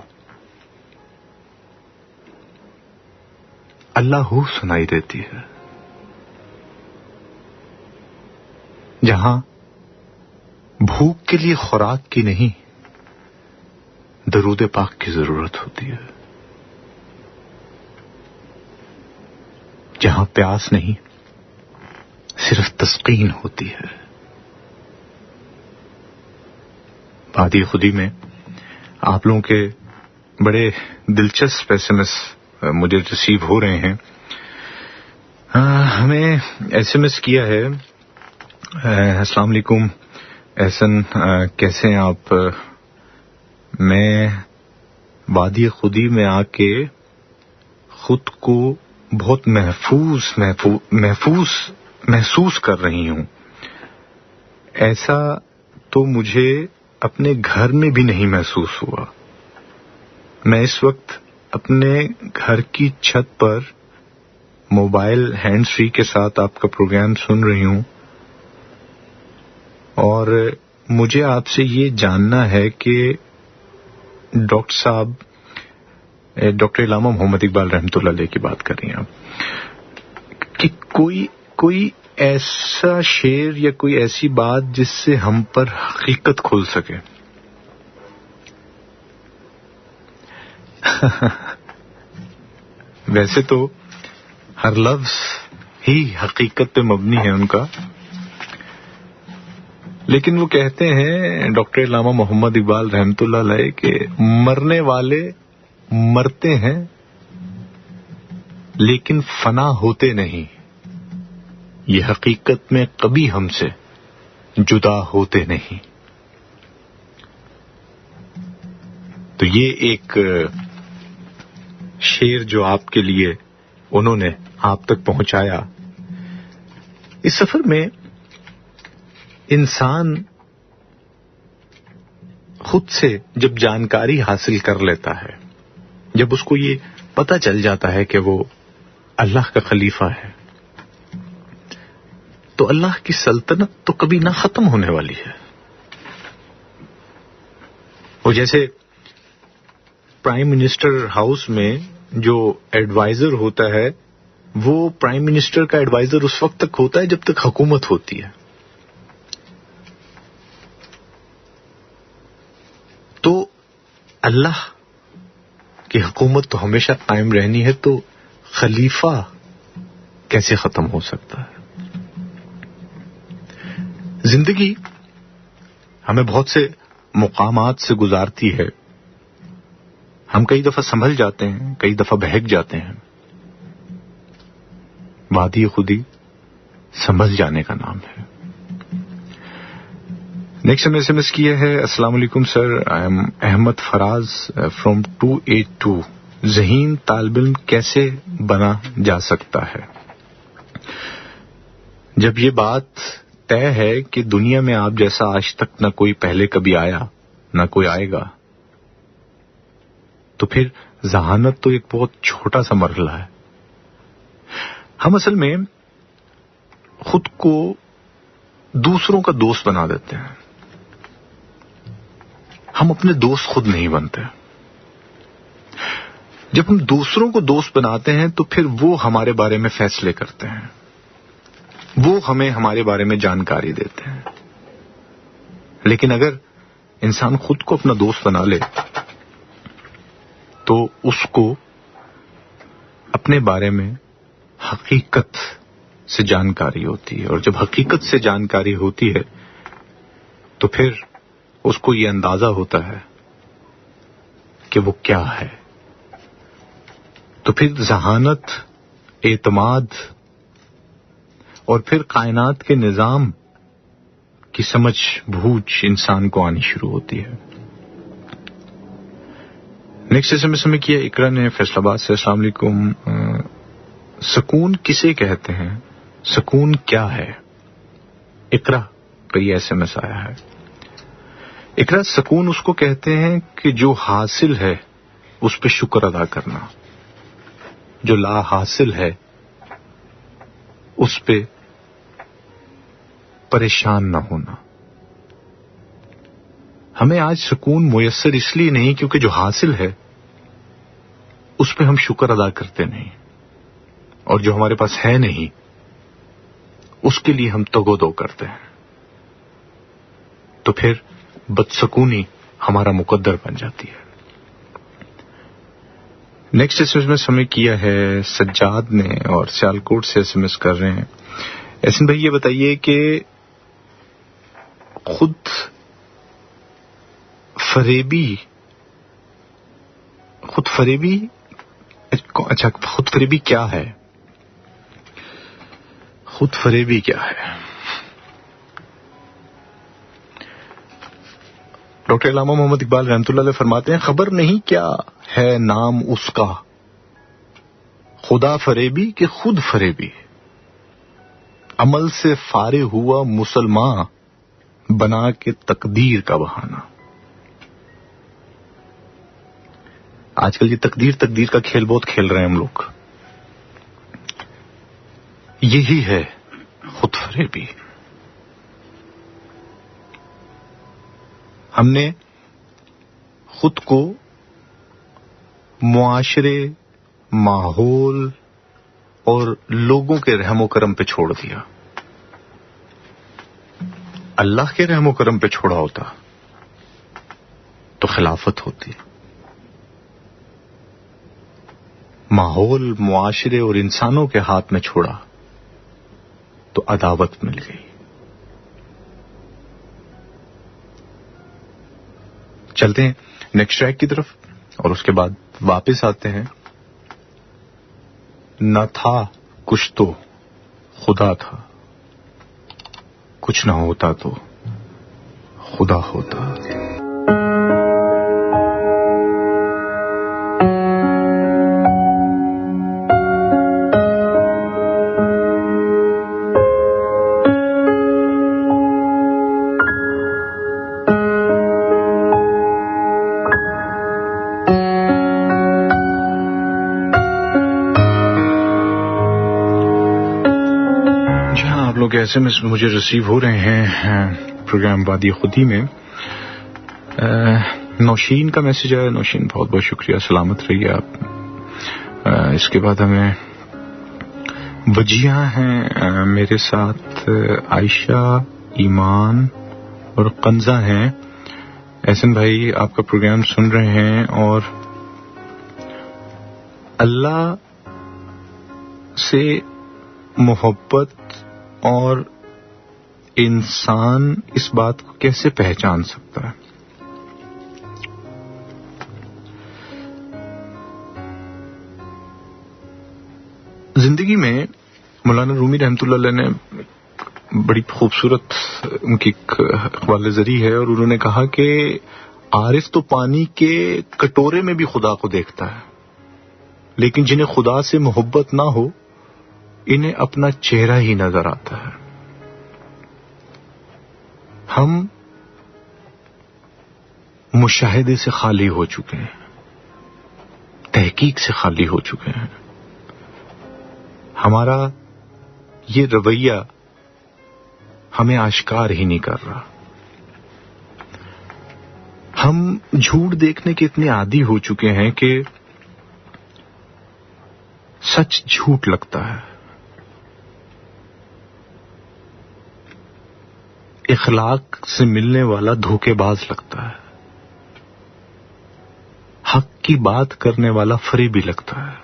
اللہ ہو سنائی دیتی ہے، جہاں بھوک کے لیے خوراک کی نہیں درود پاک کی ضرورت ہوتی ہے، جہاں پیاس نہیں صرف تسکین ہوتی ہے۔ وادی خودی میں آپ لوگوں کے بڑے دلچسپ ایس ایم ایس مجھے ریسیو ہو رہے ہیں۔ ہمیں ایس ایم ایس کیا ہے، السلام علیکم احسن، کیسے ہیں آپ؟ میں وادی خودی میں آ کے خود کو بہت محفوظ محسوس کر رہی ہوں، ایسا تو مجھے اپنے گھر میں بھی نہیں محسوس ہوا۔ میں اس وقت اپنے گھر کی چھت پر موبائل ہینڈ فری کے ساتھ آپ کا پروگرام سن رہی ہوں، اور مجھے آپ سے یہ جاننا ہے کہ ڈاکٹر صاحب، ڈاکٹر علامہ محمد اقبال رحمۃ اللہ علیہ کی بات کر رہی ہیں آپ، کہ کوئی ایسا شعر یا کوئی ایسی بات جس سے ہم پر حقیقت کھل سکے۔ ویسے تو ہر لفظ ہی حقیقت پہ مبنی ہے ان کا، لیکن وہ کہتے ہیں ڈاکٹر علامہ محمد اقبال رحمۃ اللہ علیہ کہ مرنے والے مرتے ہیں لیکن فنا ہوتے نہیں، یہ حقیقت میں کبھی ہم سے جدا ہوتے نہیں۔ تو یہ ایک شعر جو آپ کے لیے انہوں نے آپ تک پہنچایا۔ اس سفر میں انسان خود سے جب جانکاری حاصل کر لیتا ہے، جب اس کو یہ پتہ چل جاتا ہے کہ وہ اللہ کا خلیفہ ہے، تو اللہ کی سلطنت تو کبھی نہ ختم ہونے والی ہے۔ وہ جیسے پرائم منسٹر ہاؤس میں جو ایڈوائزر ہوتا ہے، وہ پرائم منسٹر کا ایڈوائزر اس وقت تک ہوتا ہے جب تک حکومت ہوتی ہے۔ تو اللہ کی حکومت تو ہمیشہ قائم رہنی ہے، تو خلیفہ کیسے ختم ہو سکتا ہے؟ زندگی ہمیں بہت سے مقامات سے گزارتی ہے، ہم کئی دفعہ سنبھل جاتے ہیں، کئی دفعہ بہک جاتے ہیں۔ وادی خودی سنبھل جانے کا نام ہے۔ نیکسٹ ایس ایم ایس کیا ہے، السلام علیکم sir, I am Ahmad Faraz from 282، ذہین طالب علم کیسے بنا جا سکتا ہے؟ جب یہ بات طے ہے کہ دنیا میں آپ جیسا آج تک نہ کوئی پہلے کبھی آیا نہ کوئی آئے گا، تو پھر ذہانت تو ایک بہت چھوٹا سا مرحلہ ہے۔ ہم اصل میں خود کو دوسروں کا دوست بنا دیتے ہیں، ہم اپنے دوست خود نہیں بنتے۔ جب ہم دوسروں کو دوست بناتے ہیں تو پھر وہ ہمارے بارے میں فیصلے کرتے ہیں، وہ ہمیں ہمارے بارے میں جانکاری دیتے ہیں۔ لیکن اگر انسان خود کو اپنا دوست بنا لے تو اس کو اپنے بارے میں حقیقت سے جانکاری ہوتی ہے، اور جب حقیقت سے جانکاری ہوتی ہے تو پھر اس کو یہ اندازہ ہوتا ہے کہ وہ کیا ہے، تو پھر ذہانت، اعتماد اور پھر کائنات کے نظام کی سمجھ بوجھ انسان کو آنی شروع ہوتی ہے۔ نیکسٹ ایس ایم ایس ہمیں کیا اقرا نے فیصل آباد سے، السلام علیکم، سکون کسے کہتے ہیں؟ سکون کیا ہے؟ اقرا کا یہ ایس ایم ایس آیا ہے۔ اقرا، سکون اس کو کہتے ہیں کہ جو حاصل ہے اس پہ شکر ادا کرنا، جو لا حاصل ہے اس پہ پریشان نہ ہونا۔ ہمیں آج سکون میسر اس لیے نہیں کیونکہ جو حاصل ہے اس پہ ہم شکر ادا کرتے نہیں، اور جو ہمارے پاس ہے نہیں اس کے لیے ہم تگ و دو کرتے ہیں، تو پھر بدسکونی ہمارا مقدر بن جاتی ہے۔ نیکسٹ ایس ایم ایس ہمیں کیا ہے سجاد نے، اور سیالکوٹ سے ایس ایم ایس کر رہے ہیں۔ احسن بھائی یہ بتائیے کہ خود فریبی کیا ہے؟ خود فریبی کیا ہے؟ ڈاکٹر علامہ محمد اقبال رحمۃ اللہ علیہ فرماتے ہیں، خبر نہیں کیا ہے نام اس کا، خدا فریبی کہ خود فریبی، عمل سے فارغ ہوا مسلمان بنا کے تقدیر کا بہانہ۔ آج کل یہ تقدیر کا کھیل بہت کھیل رہے ہیں ہم لوگ، یہی ہے خود فریبی۔ ہم نے خود کو معاشرے، ماحول اور لوگوں کے رحم و کرم پہ چھوڑ دیا۔ اللہ کے رحم و کرم پہ چھوڑا ہوتا تو خلافت ہوتی، ماحول، معاشرے اور انسانوں کے ہاتھ میں چھوڑا تو عداوت مل گئی۔ چلتے ہیں نیکسٹ ٹریک کی طرف اور اس کے بعد واپس آتے ہیں۔ نہ تھا کچھ تو خدا تھا، کچھ نہ ہوتا تو خدا ہوتا۔ ایس ایم ایس مجھے ریسیو ہو رہے ہیں پروگرام وادی خودی میں۔ نوشین کا میسج آیا، نوشین بہت بہت شکریہ، سلامت رہیے آپ۔ اس کے بعد ہمیں وجیہ ہیں میرے ساتھ، عائشہ، ایمان اور قنزہ ہیں۔ احسن بھائی آپ کا پروگرام سن رہے ہیں اور اللہ سے محبت اور انسان اس بات کو کیسے پہچان سکتا ہے؟ زندگی میں مولانا رومی رحمۃ اللہ علیہ نے بڑی خوبصورت ان کی اقوال زری ہے، اور انہوں نے کہا کہ عارف تو پانی کے کٹورے میں بھی خدا کو دیکھتا ہے، لیکن جنہیں خدا سے محبت نہ ہو انہیں اپنا چہرہ ہی نظر آتا ہے۔ ہم مشاہدے سے خالی ہو چکے ہیں، تحقیق سے خالی ہو چکے ہیں۔ ہمارا یہ رویہ ہمیں آشکار ہی نہیں کر رہا۔ ہم جھوٹ دیکھنے کے اتنے عادی ہو چکے ہیں کہ سچ جھوٹ لگتا ہے، اخلاق سے ملنے والا دھوکے باز لگتا ہے۔ حق کی بات کرنے والا فریبی لگتا ہے.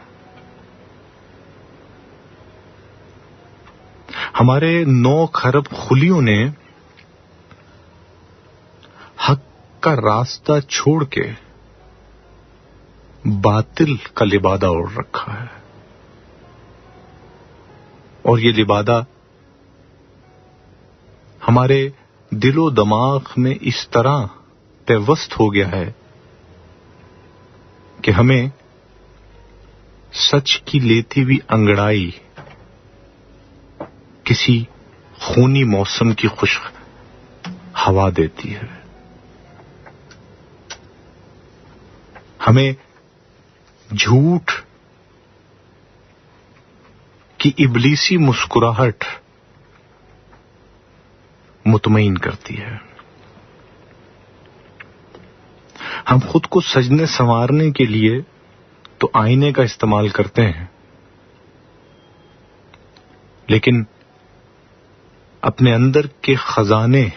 ہمارے 9 خرب خلیوں نے حق کا راستہ چھوڑ کے باطل کا لبادہ اوڑھ رکھا ہے، اور یہ لبادہ ہمارے دل و دماغ میں اس طرح پیوست ہو گیا ہے کہ ہمیں سچ کی لیتی ہوئی انگڑائی کسی خونی موسم کی خشک ہوا دیتی ہے. ہمیں جھوٹ کی ابلیسی مسکراہٹ مطمئن کرتی ہے. ہم خود کو سجنے سنوارنے کے لیے تو آئینے کا استعمال کرتے ہیں، لیکن اپنے اندر کے خزانے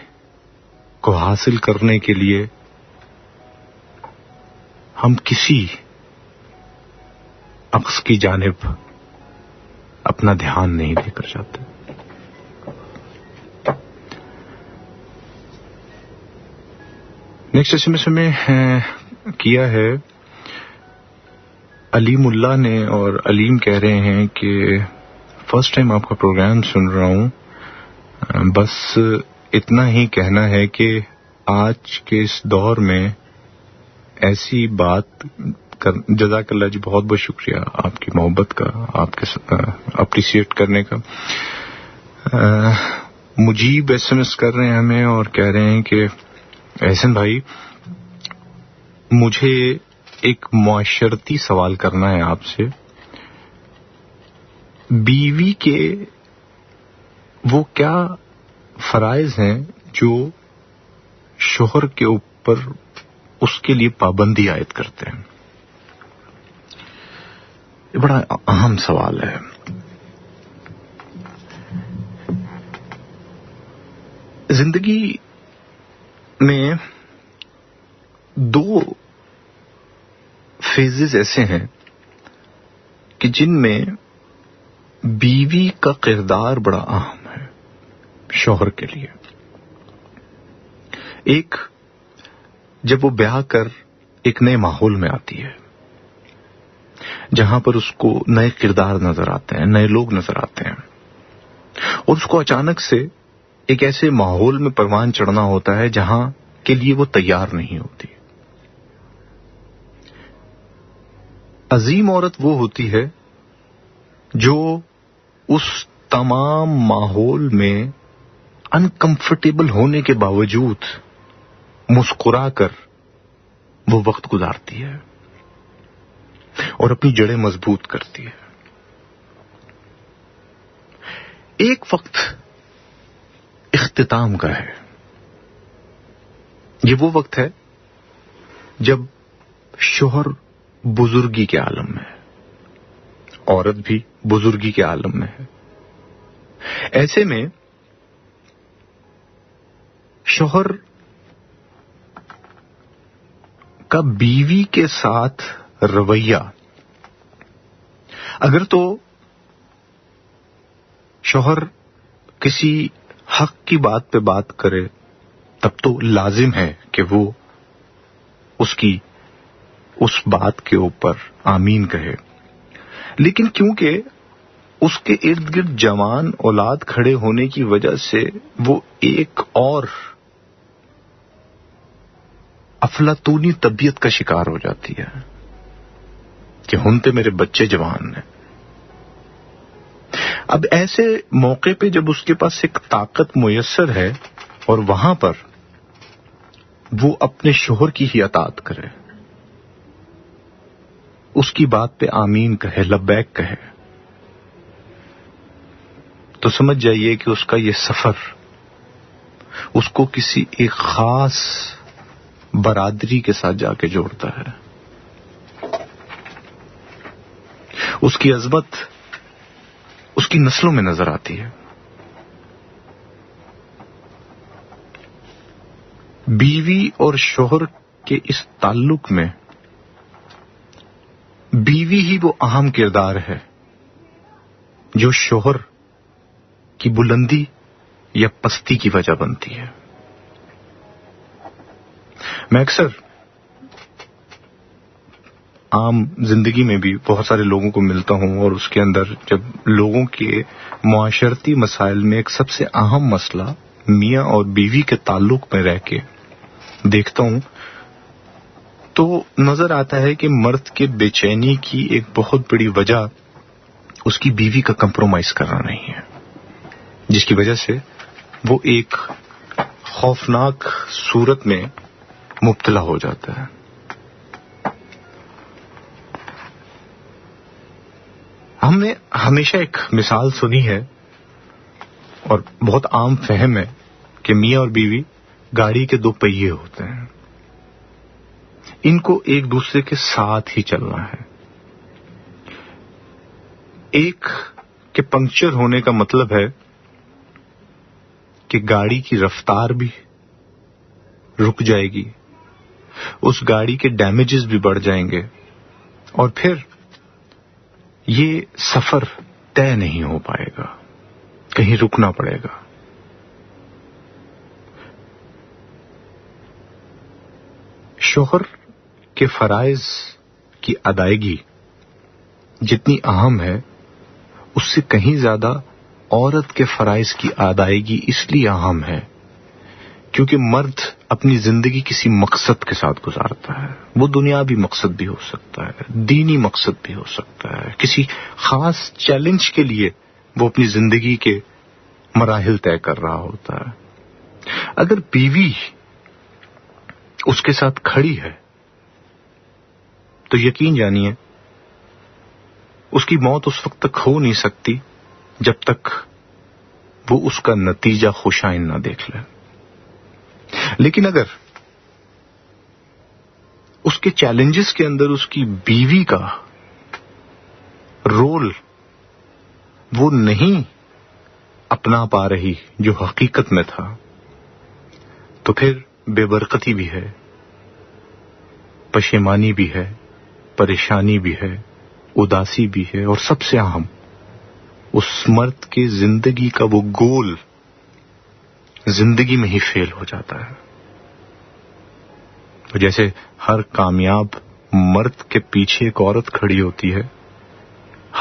کو حاصل کرنے کے لیے ہم کسی عکس کی جانب اپنا دھیان نہیں دے کر جاتے. نیکسٹ ایس میں کیا ہے علیم اللہ نے، اور علیم کہہ رہے ہیں کہ فرسٹ ٹائم آپ کا پروگرام سن رہا ہوں، بس اتنا ہی کہنا ہے کہ آج کے اس دور میں ایسی بات جزاک اللہ جی، بہت بہت شکریہ آپ کی محبت کا، آپ کے اپریشیٹ کرنے کا. مجیب ایس ایم ایس کر رہے ہیں ہمیں اور کہہ رہے ہیں کہ احسن بھائی، مجھے ایک معاشرتی سوال کرنا ہے آپ سے. بیوی کے وہ کیا فرائض ہیں جو شوہر کے اوپر اس کے لیے پابندی عائد کرتے ہیں؟ یہ بڑا اہم سوال ہے. زندگی میں 2 فیزز ایسے ہیں کہ جن میں بیوی کا کردار بڑا اہم ہے شوہر کے لیے. ایک، جب وہ بیاہ کر ایک نئے ماحول میں آتی ہے جہاں پر اس کو نئے کردار نظر آتے ہیں، نئے لوگ نظر آتے ہیں، اور اس کو اچانک سے ایک ایسے ماحول میں پروان چڑھنا ہوتا ہے جہاں کے لیے وہ تیار نہیں ہوتی. عظیم عورت وہ ہوتی ہے جو اس تمام ماحول میں انکمفرٹیبل ہونے کے باوجود مسکرا کر وہ وقت گزارتی ہے اور اپنی جڑیں مضبوط کرتی ہے. ایک وقت اختتام کا ہے. یہ وہ وقت ہے جب شوہر بزرگی کے عالم میں ہے، عورت بھی بزرگی کے عالم میں ہے. ایسے میں شوہر کا بیوی کے ساتھ رویہ، اگر تو شوہر کسی حق کی بات پہ بات کرے تب تو لازم ہے کہ وہ اس بات کے اوپر آمین کہے. لیکن کیونکہ اس کے ارد گرد جوان اولاد کھڑے ہونے کی وجہ سے وہ ایک اور افلاطونی طبیعت کا شکار ہو جاتی ہے کہ ہنتے میرے بچے جوان ہیں. اب ایسے موقع پہ جب اس کے پاس ایک طاقت میسر ہے اور وہاں پر وہ اپنے شوہر کی ہی اطاعت کرے، اس کی بات پہ آمین کہے، لبیک کہے، تو سمجھ جائیے کہ اس کا یہ سفر اس کو کسی ایک خاص برادری کے ساتھ جا کے جوڑتا ہے. اس کی عظمت اس کی نسلوں میں نظر آتی ہے. بیوی اور شوہر کے اس تعلق میں بیوی ہی وہ اہم کردار ہے جو شوہر کی بلندی یا پستی کی وجہ بنتی ہے. میں اکثر عام زندگی میں بھی بہت سارے لوگوں کو ملتا ہوں، اور اس کے اندر جب لوگوں کے معاشرتی مسائل میں ایک سب سے اہم مسئلہ میاں اور بیوی کے تعلق میں رہ کے دیکھتا ہوں تو نظر آتا ہے کہ مرد کے بے چینی کی ایک بہت بڑی وجہ اس کی بیوی کا کمپرومائز کرنا نہیں ہے، جس کی وجہ سے وہ ایک خوفناک صورت میں مبتلا ہو جاتا ہے. ہم نے ہمیشہ ایک مثال سنی ہے اور بہت عام فہم ہے کہ میاں اور بیوی گاڑی کے دو پہیے ہوتے ہیں، ان کو ایک دوسرے کے ساتھ ہی چلنا ہے. ایک کے پنکچر ہونے کا مطلب ہے کہ گاڑی کی رفتار بھی رک جائے گی، اس گاڑی کے ڈیمیجز بھی بڑھ جائیں گے، اور پھر یہ سفر طے نہیں ہو پائے گا، کہیں رکنا پڑے گا. شوہر کے فرائض کی ادائیگی جتنی اہم ہے، اس سے کہیں زیادہ عورت کے فرائض کی ادائیگی اس لیے اہم ہے کیونکہ مرد اپنی زندگی کسی مقصد کے ساتھ گزارتا ہے. وہ دنیاوی مقصد بھی ہو سکتا ہے، دینی مقصد بھی ہو سکتا ہے، کسی خاص چیلنج کے لیے وہ اپنی زندگی کے مراحل طے کر رہا ہوتا ہے. اگر بیوی اس کے ساتھ کھڑی ہے تو یقین جانیے اس کی موت اس وقت تک ہو نہیں سکتی جب تک وہ اس کا نتیجہ خوشائند نہ دیکھ لے. لیکن اگر اس کے چیلنجز کے اندر اس کی بیوی کا رول وہ نہیں اپنا پا رہی جو حقیقت میں تھا، تو پھر بے برکتی بھی ہے، پشیمانی بھی ہے، پریشانی بھی ہے، اداسی بھی ہے، اور سب سے اہم اس مرد کی زندگی کا وہ گول زندگی میں ہی فیل ہو جاتا ہے. جیسے ہر کامیاب مرد کے پیچھے ایک عورت کھڑی ہوتی ہے،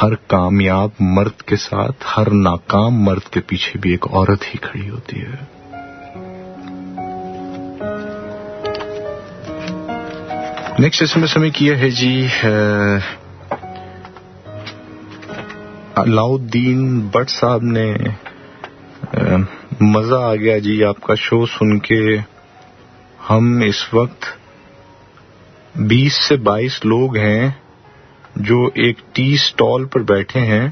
ہر کامیاب مرد کے ساتھ ہر ناکام مرد کے پیچھے بھی ایک عورت ہی کھڑی ہوتی ہے. نیکسٹ اس میں سمے کیا ہے جی علاؤدین بٹ صاحب نے. مزہ آ گیا جی آپ کا شو سن کے. ہم اس وقت 20 سے 22 لوگ ہیں جو ایک ٹی سٹال پر بیٹھے ہیں.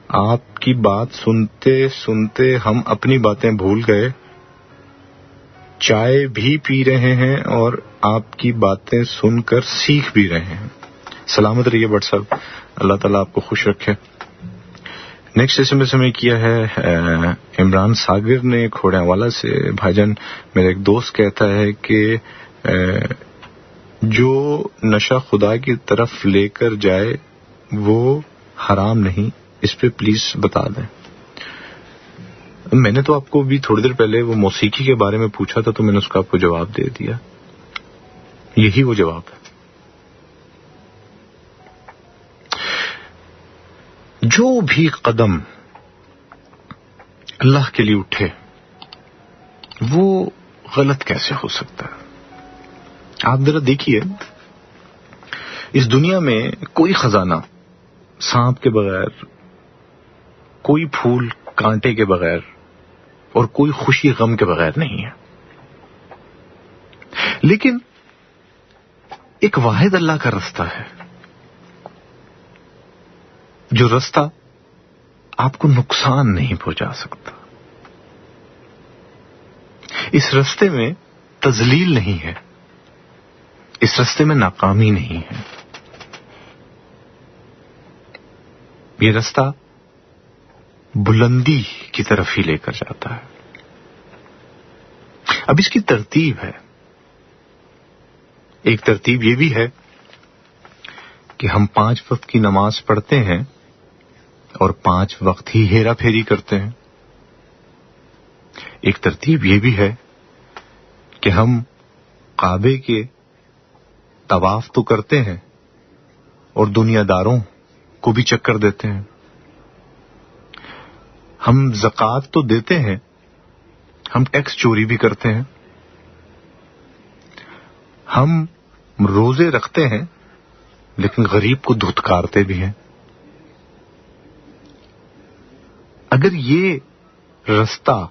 آپ کی بات سنتے سنتے ہم اپنی باتیں بھول گئے، چائے بھی پی رہے ہیں اور آپ کی باتیں سن کر سیکھ بھی رہے ہیں. سلامت رہیے بٹ صاحب، اللہ تعالیٰ آپ کو خوش رکھے. نیکسٹ اس میں ہمیں کیا ہے عمران ساگر نے کھوڑیاں والا سے. بھائی جان میرا ایک دوست کہتا ہے کہ جو نشہ خدا کی طرف لے کر جائے وہ حرام نہیں، اس پہ پلیز بتا دیں. میں نے تو آپ کو بھی تھوڑی دیر پہلے وہ موسیقی کے بارے میں پوچھا تھا تو میں نے اس کا آپ کو جواب دے دیا. یہی وہ جواب ہے. جو بھی قدم اللہ کے لیے اٹھے وہ غلط کیسے ہو سکتا ہے؟ آپ ذرا دیکھیے، اس دنیا میں کوئی خزانہ سانپ کے بغیر، کوئی پھول کانٹے کے بغیر، اور کوئی خوشی غم کے بغیر نہیں ہے. لیکن ایک واحد اللہ کا رستہ ہے، جو رستہ آپ کو نقصان نہیں پہنچا سکتا. اس رستے میں تذلیل نہیں ہے، اس رستے میں ناکامی نہیں ہے. یہ رستہ بلندی کی طرف ہی لے کر جاتا ہے. اب اس کی ترتیب ہے. ایک ترتیب یہ بھی ہے کہ ہم 5 وقت کی نماز پڑھتے ہیں اور 5 وقت ہی ہیرا پھیری کرتے ہیں. ایک ترتیب یہ بھی ہے کہ ہم کعبے کے طواف تو کرتے ہیں اور دنیا داروں کو بھی چکر دیتے ہیں. ہم زکوٰۃ تو دیتے ہیں، ہم ٹیکس چوری بھی کرتے ہیں. ہم روزے رکھتے ہیں لیکن غریب کو دھتکارتے بھی ہیں. اگر یہ رستہ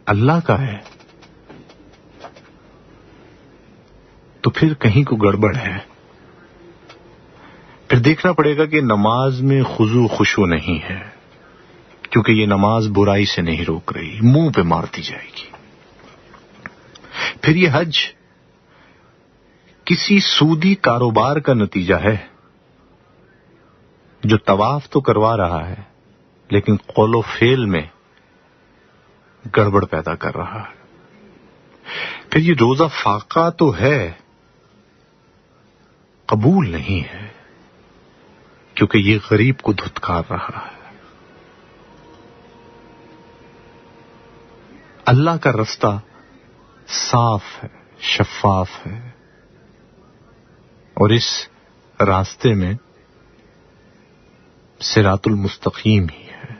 اللہ کا ہے تو پھر کہیں کو گڑبڑ ہے. پھر دیکھنا پڑے گا کہ نماز میں خضوع خشوع نہیں ہے، کیونکہ یہ نماز برائی سے نہیں روک رہی، منہ پہ مارتی جائے گی. پھر یہ حج کسی سودی کاروبار کا نتیجہ ہے جو طواف تو کروا رہا ہے لیکن قول و فعل میں گڑبڑ پیدا کر رہا ہے. پھر یہ روزہ فاقہ تو ہے، قبول نہیں ہے، کیونکہ یہ غریب کو دھتکار رہا ہے. اللہ کا رستہ صاف ہے، شفاف ہے، اور اس راستے میں صراط المستقیم ہی ہے.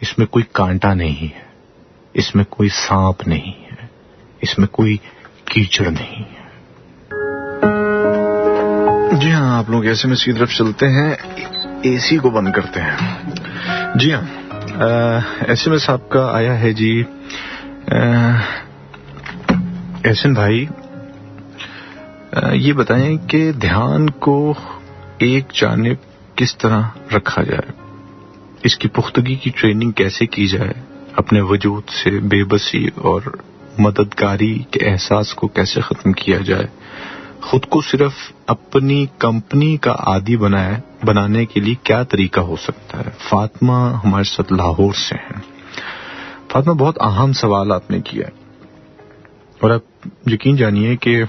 اس میں کوئی کانٹا نہیں ہے، اس میں کوئی سانپ نہیں ہے، اس میں کوئی کیچڑ نہیں ہے. جی ہاں، آپ لوگ ایسے میں اس کی طرف چلتے ہیں، اے سی کو بند کرتے ہیں. جی ہاں، ایسے میں صاحب کا آیا ہے. جی احسن بھائی، یہ بتائیں کہ دھیان کو ایک جانب کس طرح رکھا جائے، اس کی پختگی کی ٹریننگ کیسے کی جائے، اپنے وجود سے بے بسی اور مددگاری کے احساس کو کیسے ختم کیا جائے، خود کو صرف اپنی کمپنی کا عادی بنانے کے لیے کیا طریقہ ہو سکتا ہے. فاطمہ ہمارے ساتھ لاہور سے ہیں. فاطمہ، بہت اہم سوال آپ نے کیا اور آپ یقین جانیے کہ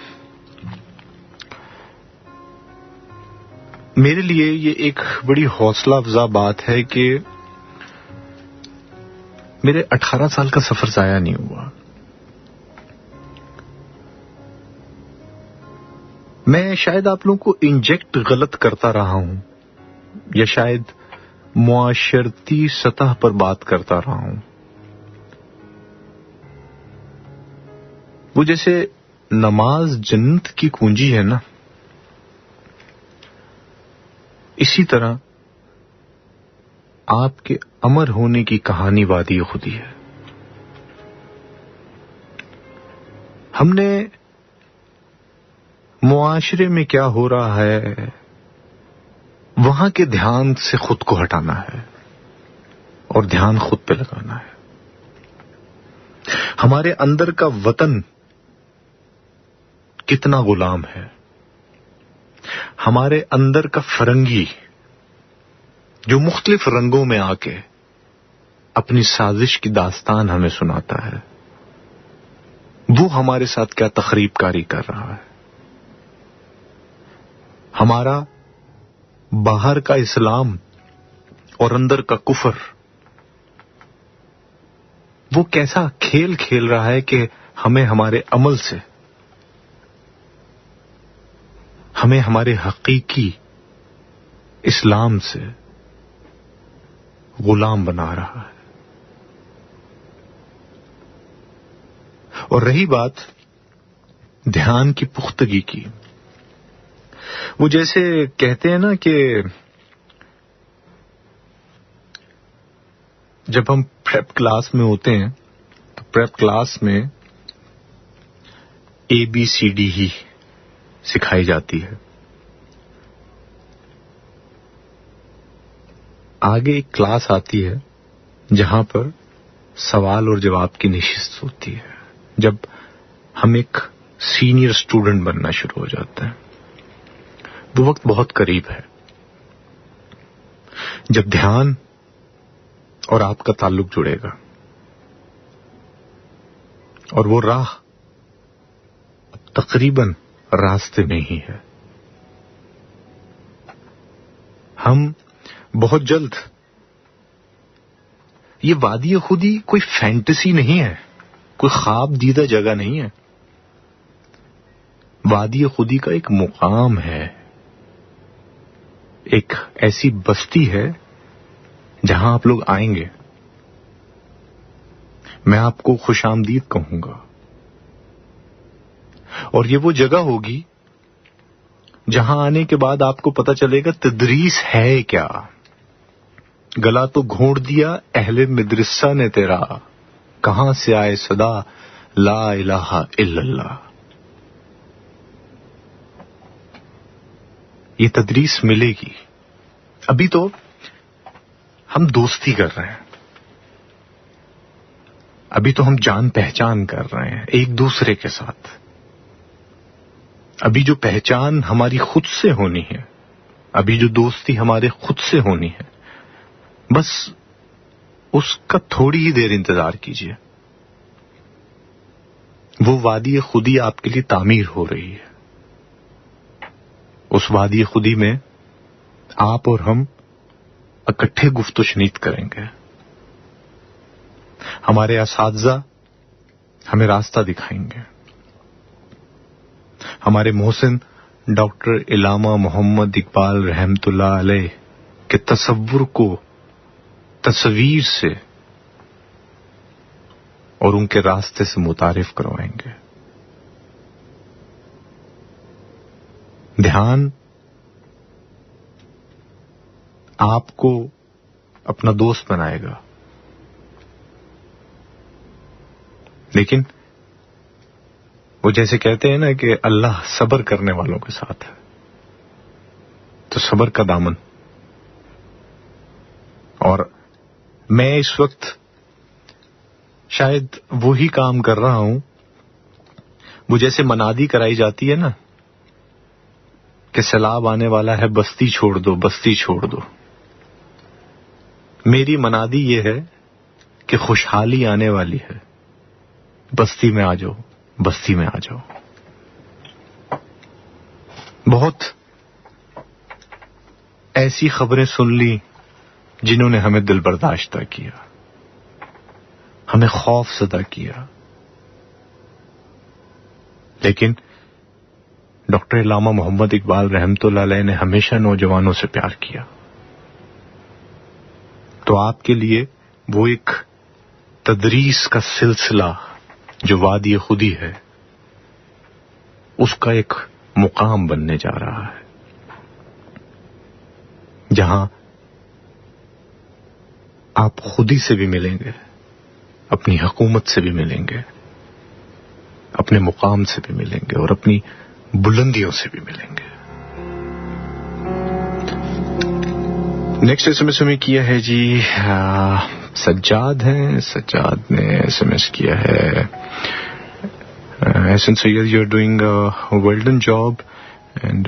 میرے لیے یہ ایک بڑی حوصلہ افزا بات ہے کہ میرے 18 سال کا سفر ضائع نہیں ہوا. میں شاید آپ لوگوں کو انجیکٹ غلط کرتا رہا ہوں، یا شاید معاشرتی سطح پر بات کرتا رہا ہوں. وہ جیسے نماز جنت کی کنجی ہے نا، اسی طرح آپ کے امر ہونے کی کہانی وادی خودی ہے. ہم نے معاشرے میں کیا ہو رہا ہے وہاں کے دھیان سے خود کو ہٹانا ہے اور دھیان خود پہ لگانا ہے. ہمارے اندر کا وطن کتنا غلام ہے، ہمارے اندر کا فرنگی جو مختلف رنگوں میں آ کے اپنی سازش کی داستان ہمیں سناتا ہے، وہ ہمارے ساتھ کیا تخریب کاری کر رہا ہے. ہمارا باہر کا اسلام اور اندر کا کفر وہ کیسا کھیل کھیل رہا ہے کہ ہمیں ہمارے عمل سے، ہمیں ہمارے حقیقی اسلام سے غلام بنا رہا ہے. اور رہی بات دھیان کی پختگی کی، وہ جیسے کہتے ہیں نا کہ جب ہم پریپ کلاس میں ہوتے ہیں تو پریپ کلاس میں ABCD ہی سکھائی جاتی ہے. آگے ایک کلاس آتی ہے جہاں پر سوال اور جواب کی نشست ہوتی ہے، جب ہم ایک سینئر اسٹوڈنٹ بننا شروع ہو جاتے ہیں. وہ وقت بہت قریب ہے جب دھیان اور آپ کا تعلق جڑے گا، اور وہ راہ اب تقریباً راستے میں ہی ہے. ہم بہت جلد، یہ وادی خودی کوئی فینٹیسی نہیں ہے، کوئی خواب دیدہ جگہ نہیں ہے. وادی خودی کا ایک مقام ہے، ایک ایسی بستی ہے جہاں آپ لوگ آئیں گے. میں آپ کو خوش آمدید کہوں گا، اور یہ وہ جگہ ہوگی جہاں آنے کے بعد آپ کو پتہ چلے گا تدریس ہے کیا. گلا تو گھونٹ دیا اہل مدرسہ نے تیرا، کہاں سے آئے صدا لا الہ الا اللہ. یہ تدریس ملے گی. ابھی تو ہم دوستی کر رہے ہیں، ابھی تو ہم جان پہچان کر رہے ہیں ایک دوسرے کے ساتھ. ابھی جو پہچان ہماری خود سے ہونی ہے، ابھی جو دوستی ہمارے خود سے ہونی ہے، بس اس کا تھوڑی ہی دیر انتظار کیجیے. وہ وادی خودی آپ کے لیے تعمیر ہو رہی ہے. اس وادی خودی میں آپ اور ہم اکٹھے گفت و شنید کریں گے. ہمارے اساتذہ ہمیں راستہ دکھائیں گے. ہمارے محسن ڈاکٹر علامہ محمد اقبال رحمت اللہ علیہ کے تصور کو تصویر سے اور ان کے راستے سے متعارف کروائیں گے. دھیان آپ کو اپنا دوست بنائے گا، لیکن وہ جیسے کہتے ہیں نا کہ اللہ صبر کرنے والوں کے ساتھ ہے، تو صبر کا دامن. اور میں اس وقت شاید وہی کام کر رہا ہوں، وہ جیسے منادی کرائی جاتی ہے نا کہ سیلاب آنے والا ہے، بستی چھوڑ دو، بستی چھوڑ دو. میری منادی یہ ہے کہ خوشحالی آنے والی ہے، بستی میں آ جاؤ، بستی میں آ جاؤ. بہت ایسی خبریں سن لی جنہوں نے ہمیں دل برداشتہ کیا، ہمیں خوف زدہ کیا، لیکن ڈاکٹر علامہ محمد اقبال رحمت اللہ علیہ نے ہمیشہ نوجوانوں سے پیار کیا. تو آپ کے لیے وہ ایک تدریس کا سلسلہ جو وادی خودی ہے، اس کا ایک مقام بننے جا رہا ہے، جہاں آپ خودی سے بھی ملیں گے، اپنی حکومت سے بھی ملیں گے، اپنے مقام سے بھی ملیں گے، اور اپنی بلندیوں سے بھی ملیں گے. نیکسٹ ایس ایم ایس ہمیں کیا ہے جی سجاد ہیں. سجاد نے ایس ایم ایس کیا ہے، Ahsan Sayyed, you're doing a well done job, and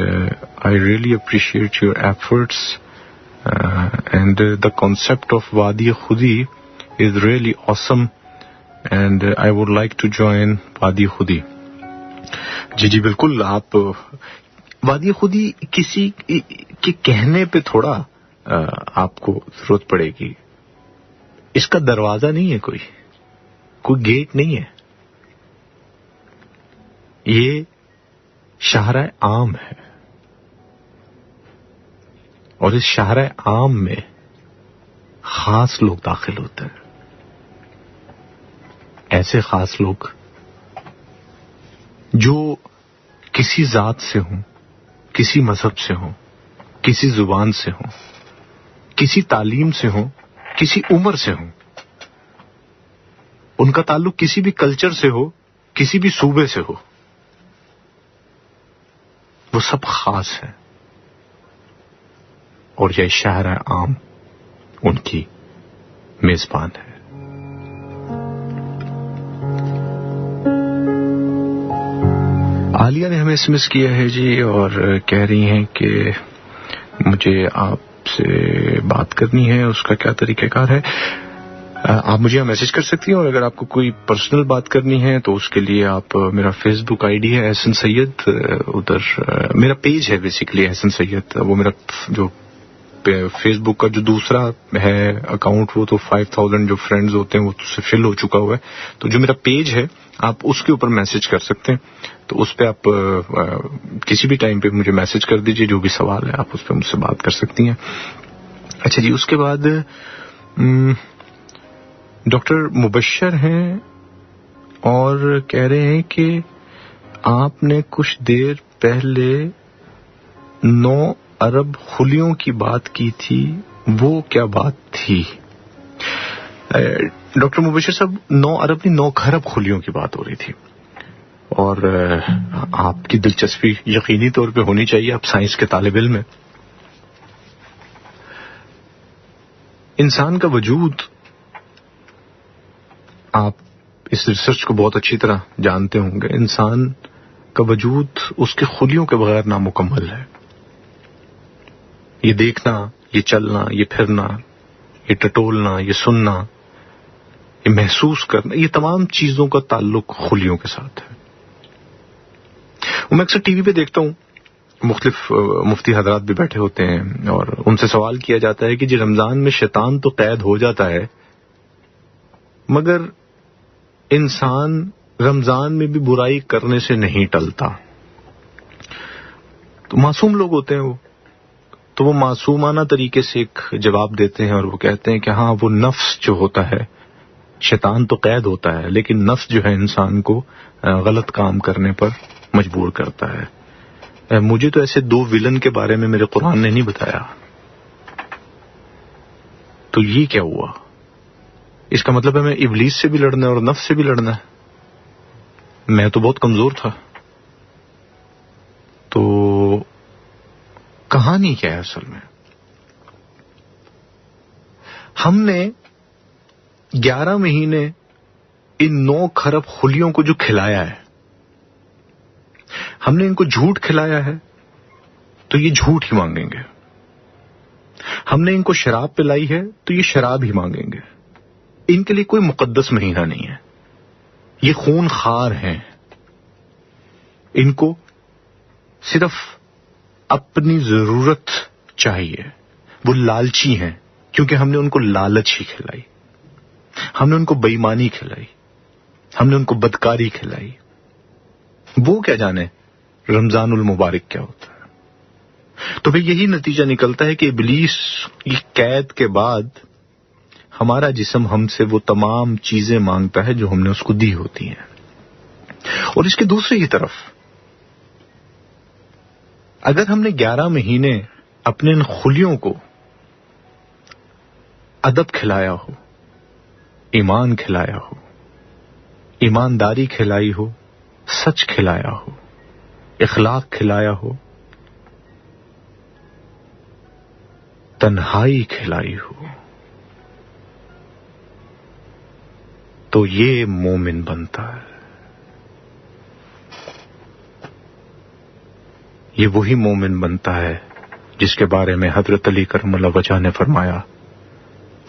I really appreciate your efforts. And the concept of Wadi Khudi is really awesome, and I would like to join Wadi Khudi. جی بالکل. آپ وادی خودی کسی کے کہنے پہ تھوڑا آپ کو ضرورت پڑے گی. اس کا دروازہ نہیں ہے، کوئی گیٹ نہیں ہے. یہ شاہراہ عام ہے، اور اس شاہراہ عام میں خاص لوگ داخل ہوتے ہیں. ایسے خاص لوگ جو کسی ذات سے ہوں، کسی مذہب سے ہوں، کسی زبان سے ہوں، کسی تعلیم سے ہوں، کسی عمر سے ہوں، ان کا تعلق کسی بھی کلچر سے ہو، کسی بھی صوبے سے ہو، وہ سب خاص ہیں. اور یہ شاہراہ عام ان کی میزبان ہے. عالیہ نے ہمیں ایس ایم ایس کیا ہے جی، اور کہہ رہی ہیں کہ مجھے آپ سے بات کرنی ہے. اس کا کیا طریقہ کار ہے؟ آپ مجھے میسج کر سکتی ہیں، اور اگر آپ کو کوئی پرسنل بات کرنی ہے تو اس کے لیے آپ، میرا فیس بک آئی ڈی ہے احسن سید، ادھر میرا پیج ہے بیسیکلی احسن سید. وہ میرا جو فیس بک کا جو دوسرا ہے اکاؤنٹ وہ تو 5000 جو فرینڈز ہوتے ہیں وہ تو سے فل ہو چکا ہوا ہے. تو جو میرا پیج ہے آپ اس کے اوپر میسج کر سکتے ہیں. تو اس پہ آپ کسی بھی ٹائم پہ مجھے میسج کر دیجئے، جو بھی سوال ہے آپ اس پہ مجھ سے بات کر سکتی ہیں. اچھا جی، اس کے بعد ڈاکٹر مبشر ہیں اور کہہ رہے ہیں کہ آپ نے کچھ دیر پہلے 9 ارب خلیوں کی بات کی تھی، وہ کیا بات تھی؟ ڈاکٹر مبشر صاحب 9 ارب نہیں 9 کھرب خلیوں کی بات ہو رہی تھی. اور آپ کی دلچسپی یقینی طور پہ ہونی چاہیے، آپ سائنس کے طالب علم ہیں. انسان کا وجود، آپ اس ریسرچ کو بہت اچھی طرح جانتے ہوں گے، انسان کا وجود اس کے خلیوں کے بغیر نامکمل ہے. یہ دیکھنا، یہ چلنا، یہ پھرنا، یہ ٹٹولنا، یہ سننا، یہ محسوس کرنا، یہ تمام چیزوں کا تعلق خلیوں کے ساتھ ہے. میں اکثر ٹی وی پہ دیکھتا ہوں، مختلف مفتی حضرات بھی بیٹھے ہوتے ہیں اور ان سے سوال کیا جاتا ہے کہ جی رمضان میں شیطان تو قید ہو جاتا ہے، مگر انسان رمضان میں بھی برائی کرنے سے نہیں ٹلتا. تو معصوم لوگ ہوتے ہیں وہ، تو وہ معصومانہ طریقے سے ایک جواب دیتے ہیں اور وہ کہتے ہیں کہ ہاں وہ نفس جو ہوتا ہے، شیطان تو قید ہوتا ہے لیکن نفس جو ہے انسان کو غلط کام کرنے پر مجبور کرتا ہے. مجھے تو ایسے 2 ولن کے بارے میں میرے قرآن نے نہیں بتایا. تو یہ کیا ہوا؟ اس کا مطلب ہے میں ابلیس سے بھی لڑنا ہے اور نفس سے بھی لڑنا ہے. میں تو بہت کمزور تھا. تو کہانی کیا ہے اصل میں؟ ہم نے 11 مہینے ان 9 کھرب خلیوں کو جو کھلایا ہے، ہم نے ان کو جھوٹ کھلایا ہے تو یہ جھوٹ ہی مانگیں گے. ہم نے ان کو شراب پلائی ہے تو یہ شراب ہی مانگیں گے. ان کے لیے کوئی مقدس مہینہ نہیں ہے، یہ خون خوار ہیں. ان کو صرف اپنی ضرورت چاہیے. وہ لالچی ہیں کیونکہ ہم نے ان کو لالچ ہی کھلائی، ہم نے ان کو بے ایمانی کھلائی، ہم نے ان کو بدکاری کھلائی. وہ کیا جانے رمضان المبارک کیا ہوتا ہے. تو پھر یہی نتیجہ نکلتا ہے کہ ابلیس کی قید کے بعد ہمارا جسم ہم سے وہ تمام چیزیں مانگتا ہے جو ہم نے اس کو دی ہوتی ہیں. اور اس کے دوسری کی طرف اگر ہم نے 11 مہینے اپنے ان خلیوں کو ادب کھلایا ہو، ایمان کھلایا ہو، ایمانداری کھلائی ہو، سچ کھلایا ہو، اخلاق کھلایا ہو، تنہائی کھلائی ہو، تو یہ مومن بنتا ہے. یہ وہی مومن بنتا ہے جس کے بارے میں حضرت علی کرم اللہ وجہ نے فرمایا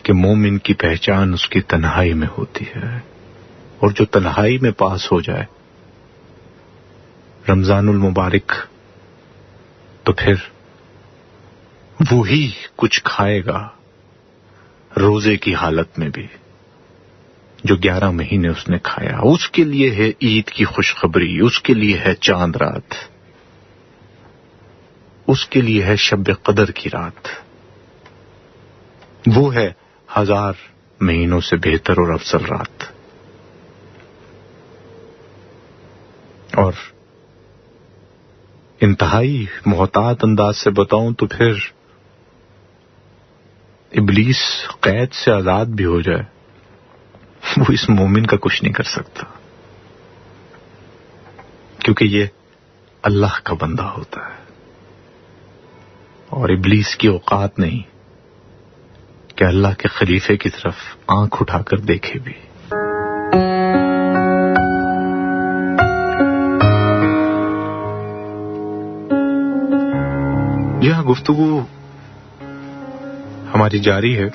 کہ مومن کی پہچان اس کی تنہائی میں ہوتی ہے. اور جو تنہائی میں پاس ہو جائے رمضان المبارک، تو پھر وہی کچھ کھائے گا روزے کی حالت میں بھی جو 11 مہینے اس نے کھایا. اس کے لیے ہے عید کی خوشخبری، اس کے لیے ہے چاند رات، اس کے لیے ہے شب قدر کی رات. وہ ہے 1000 مہینوں سے بہتر اور افضل رات. اور انتہائی محتاط انداز سے بتاؤں تو پھر ابلیس قید سے آزاد بھی ہو جائے، وہ اس مومن کا کچھ نہیں کر سکتا، کیونکہ یہ اللہ کا بندہ ہوتا ہے. اور ابلیس کی اوقات نہیں کہ اللہ کے خلیفے کی طرف آنکھ اٹھا کر دیکھے بھی. یہ گفتگو ہماری جاری ہے،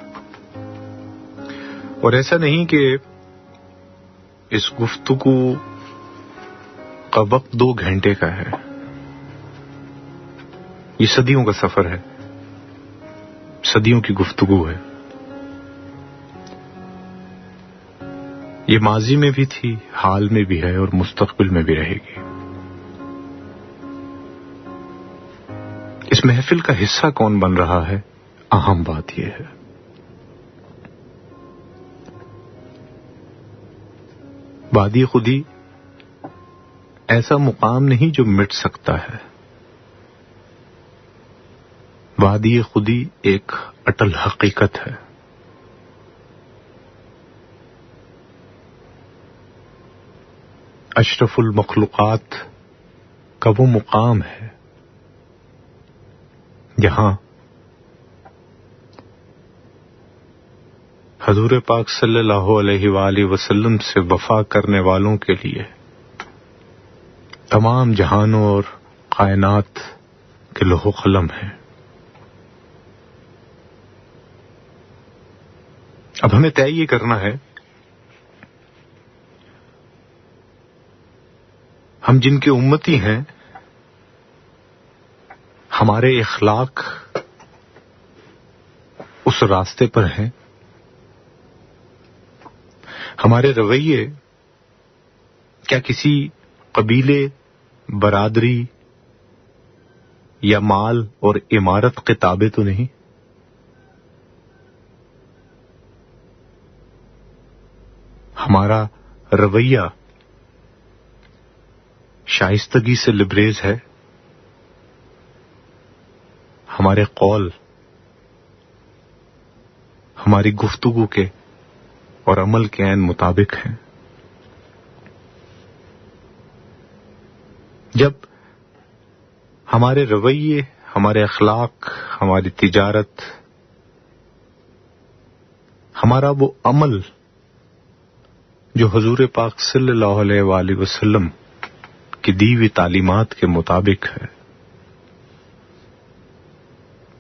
اور ایسا نہیں کہ اس گفتگو کا وقت 2 گھنٹے کا ہے. یہ صدیوں کا سفر ہے. صدیوں کی گفتگو ہے. یہ ماضی میں بھی تھی، حال میں بھی ہے اور مستقبل میں بھی رہے گی. اس محفل کا حصہ کون بن رہا ہے، اہم بات یہ ہے. وادی خودی ایسا مقام نہیں جو مٹ سکتا ہے. وادی خودی ایک اٹل حقیقت ہے. اشرف المخلوقات کا وہ مقام ہے جہاں حضور پاک صلی اللہ علیہ وآلہ وسلم سے وفا کرنے والوں کے لیے تمام جہانوں اور کائنات کے لوح و قلم ہیں. اب ہمیں طے یہ کرنا ہے ہم جن کے امتی ہیں ہمارے اخلاق اس راستے پر ہیں، ہمارے رویے کیا کسی قبیلے، برادری یا مال اور عمارت کے تابع تو نہیں؟ ہمارا رویہ شائستگی سے لبریز ہے، ہمارے قول، ہماری گفتگو کے اور عمل کے عین مطابق ہیں. جب ہمارے رویے، ہمارے اخلاق، ہماری تجارت، ہمارا وہ عمل جو حضور پاک صلی اللہ علیہ وآلہ وسلم کی دی ہوئی تعلیمات کے مطابق ہے،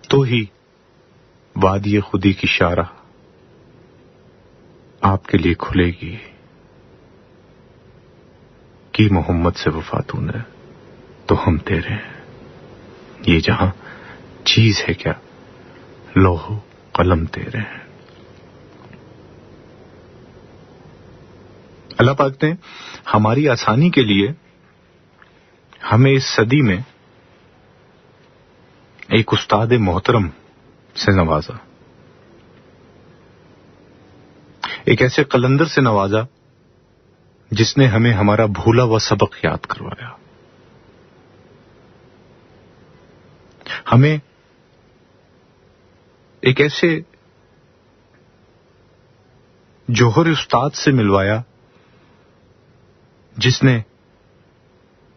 تو ہی وادی خودی کی شارح آپ کے لیے کھلے گی. کی محمد سے وفا تو نے تو ہم تیرے ہیں. یہ جہاں چیز ہے کیا، لوح و قلم تیرے ہیں. اللہ پاک نے ہماری آسانی کے لیے ہمیں اس صدی میں ایک استاد محترم سے نوازا، ایک ایسے قلندر سے نوازا جس نے ہمیں ہمارا بھولا ہوا سبق یاد کروایا. ہمیں ایک ایسے جوہر استاد سے ملوایا جس نے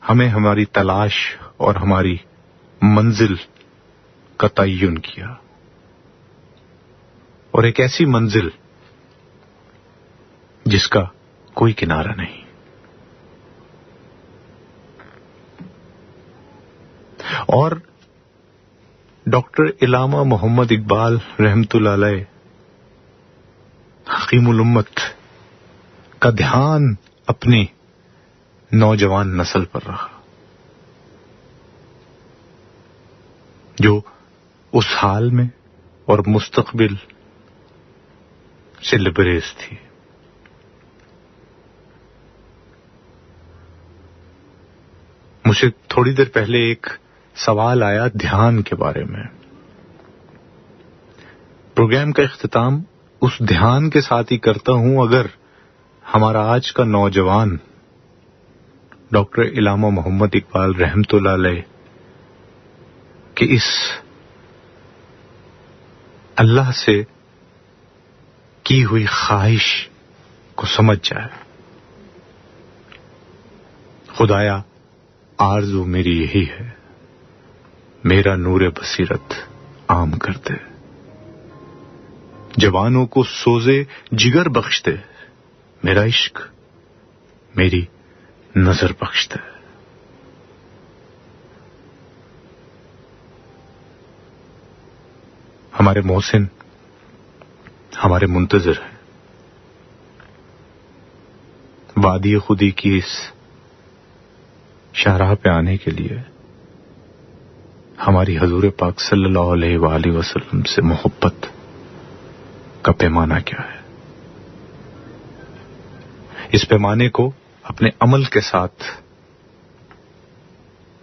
ہمیں ہماری تلاش اور ہماری منزل کا تعین کیا، اور ایک ایسی منزل جس کا کوئی کنارہ نہیں. اور ڈاکٹر علامہ محمد اقبال رحمت اللہ علیہ حکیم الامت کا دھیان اپنی نوجوان نسل پر رہا، جو اس حال میں اور مستقبل سے لبریز تھی. مجھے تھوڑی دیر پہلے ایک سوال آیا دھیان کے بارے میں. پروگرام کا اختتام اس دھیان کے ساتھ ہی کرتا ہوں. اگر ہمارا آج کا نوجوان ڈاکٹر علامہ محمد اقبال رحمت اللہ علیہ کہ اس اللہ سے کی ہوئی خواہش کو سمجھ جائے، خدایا آرزو میری یہی ہے، میرا نور بصیرت عام کر دے، جوانوں کو سوزے جگر بخش دے، میرا عشق میری نظر بخش دے. ہمارے محسن ہمارے منتظر ہیں. وادی خودی کی اس شاہراہ پہ آنے کے لیے ہماری حضور پاک صلی اللہ علیہ وآلہ وسلم سے محبت کا پیمانہ کیا ہے. اس پیمانے کو اپنے عمل کے ساتھ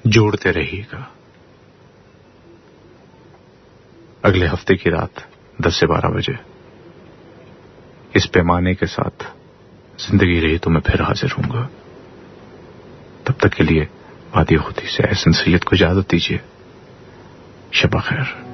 جوڑتے رہیے گا. اگلے ہفتے کی رات 10 سے 12 بجے اس پیمانے کے ساتھ زندگی رہی تو میں پھر حاضر ہوں گا. تب تک کے لیے وادی خودی سے احسن سید کو اجازت دیجیے. شب بخیر.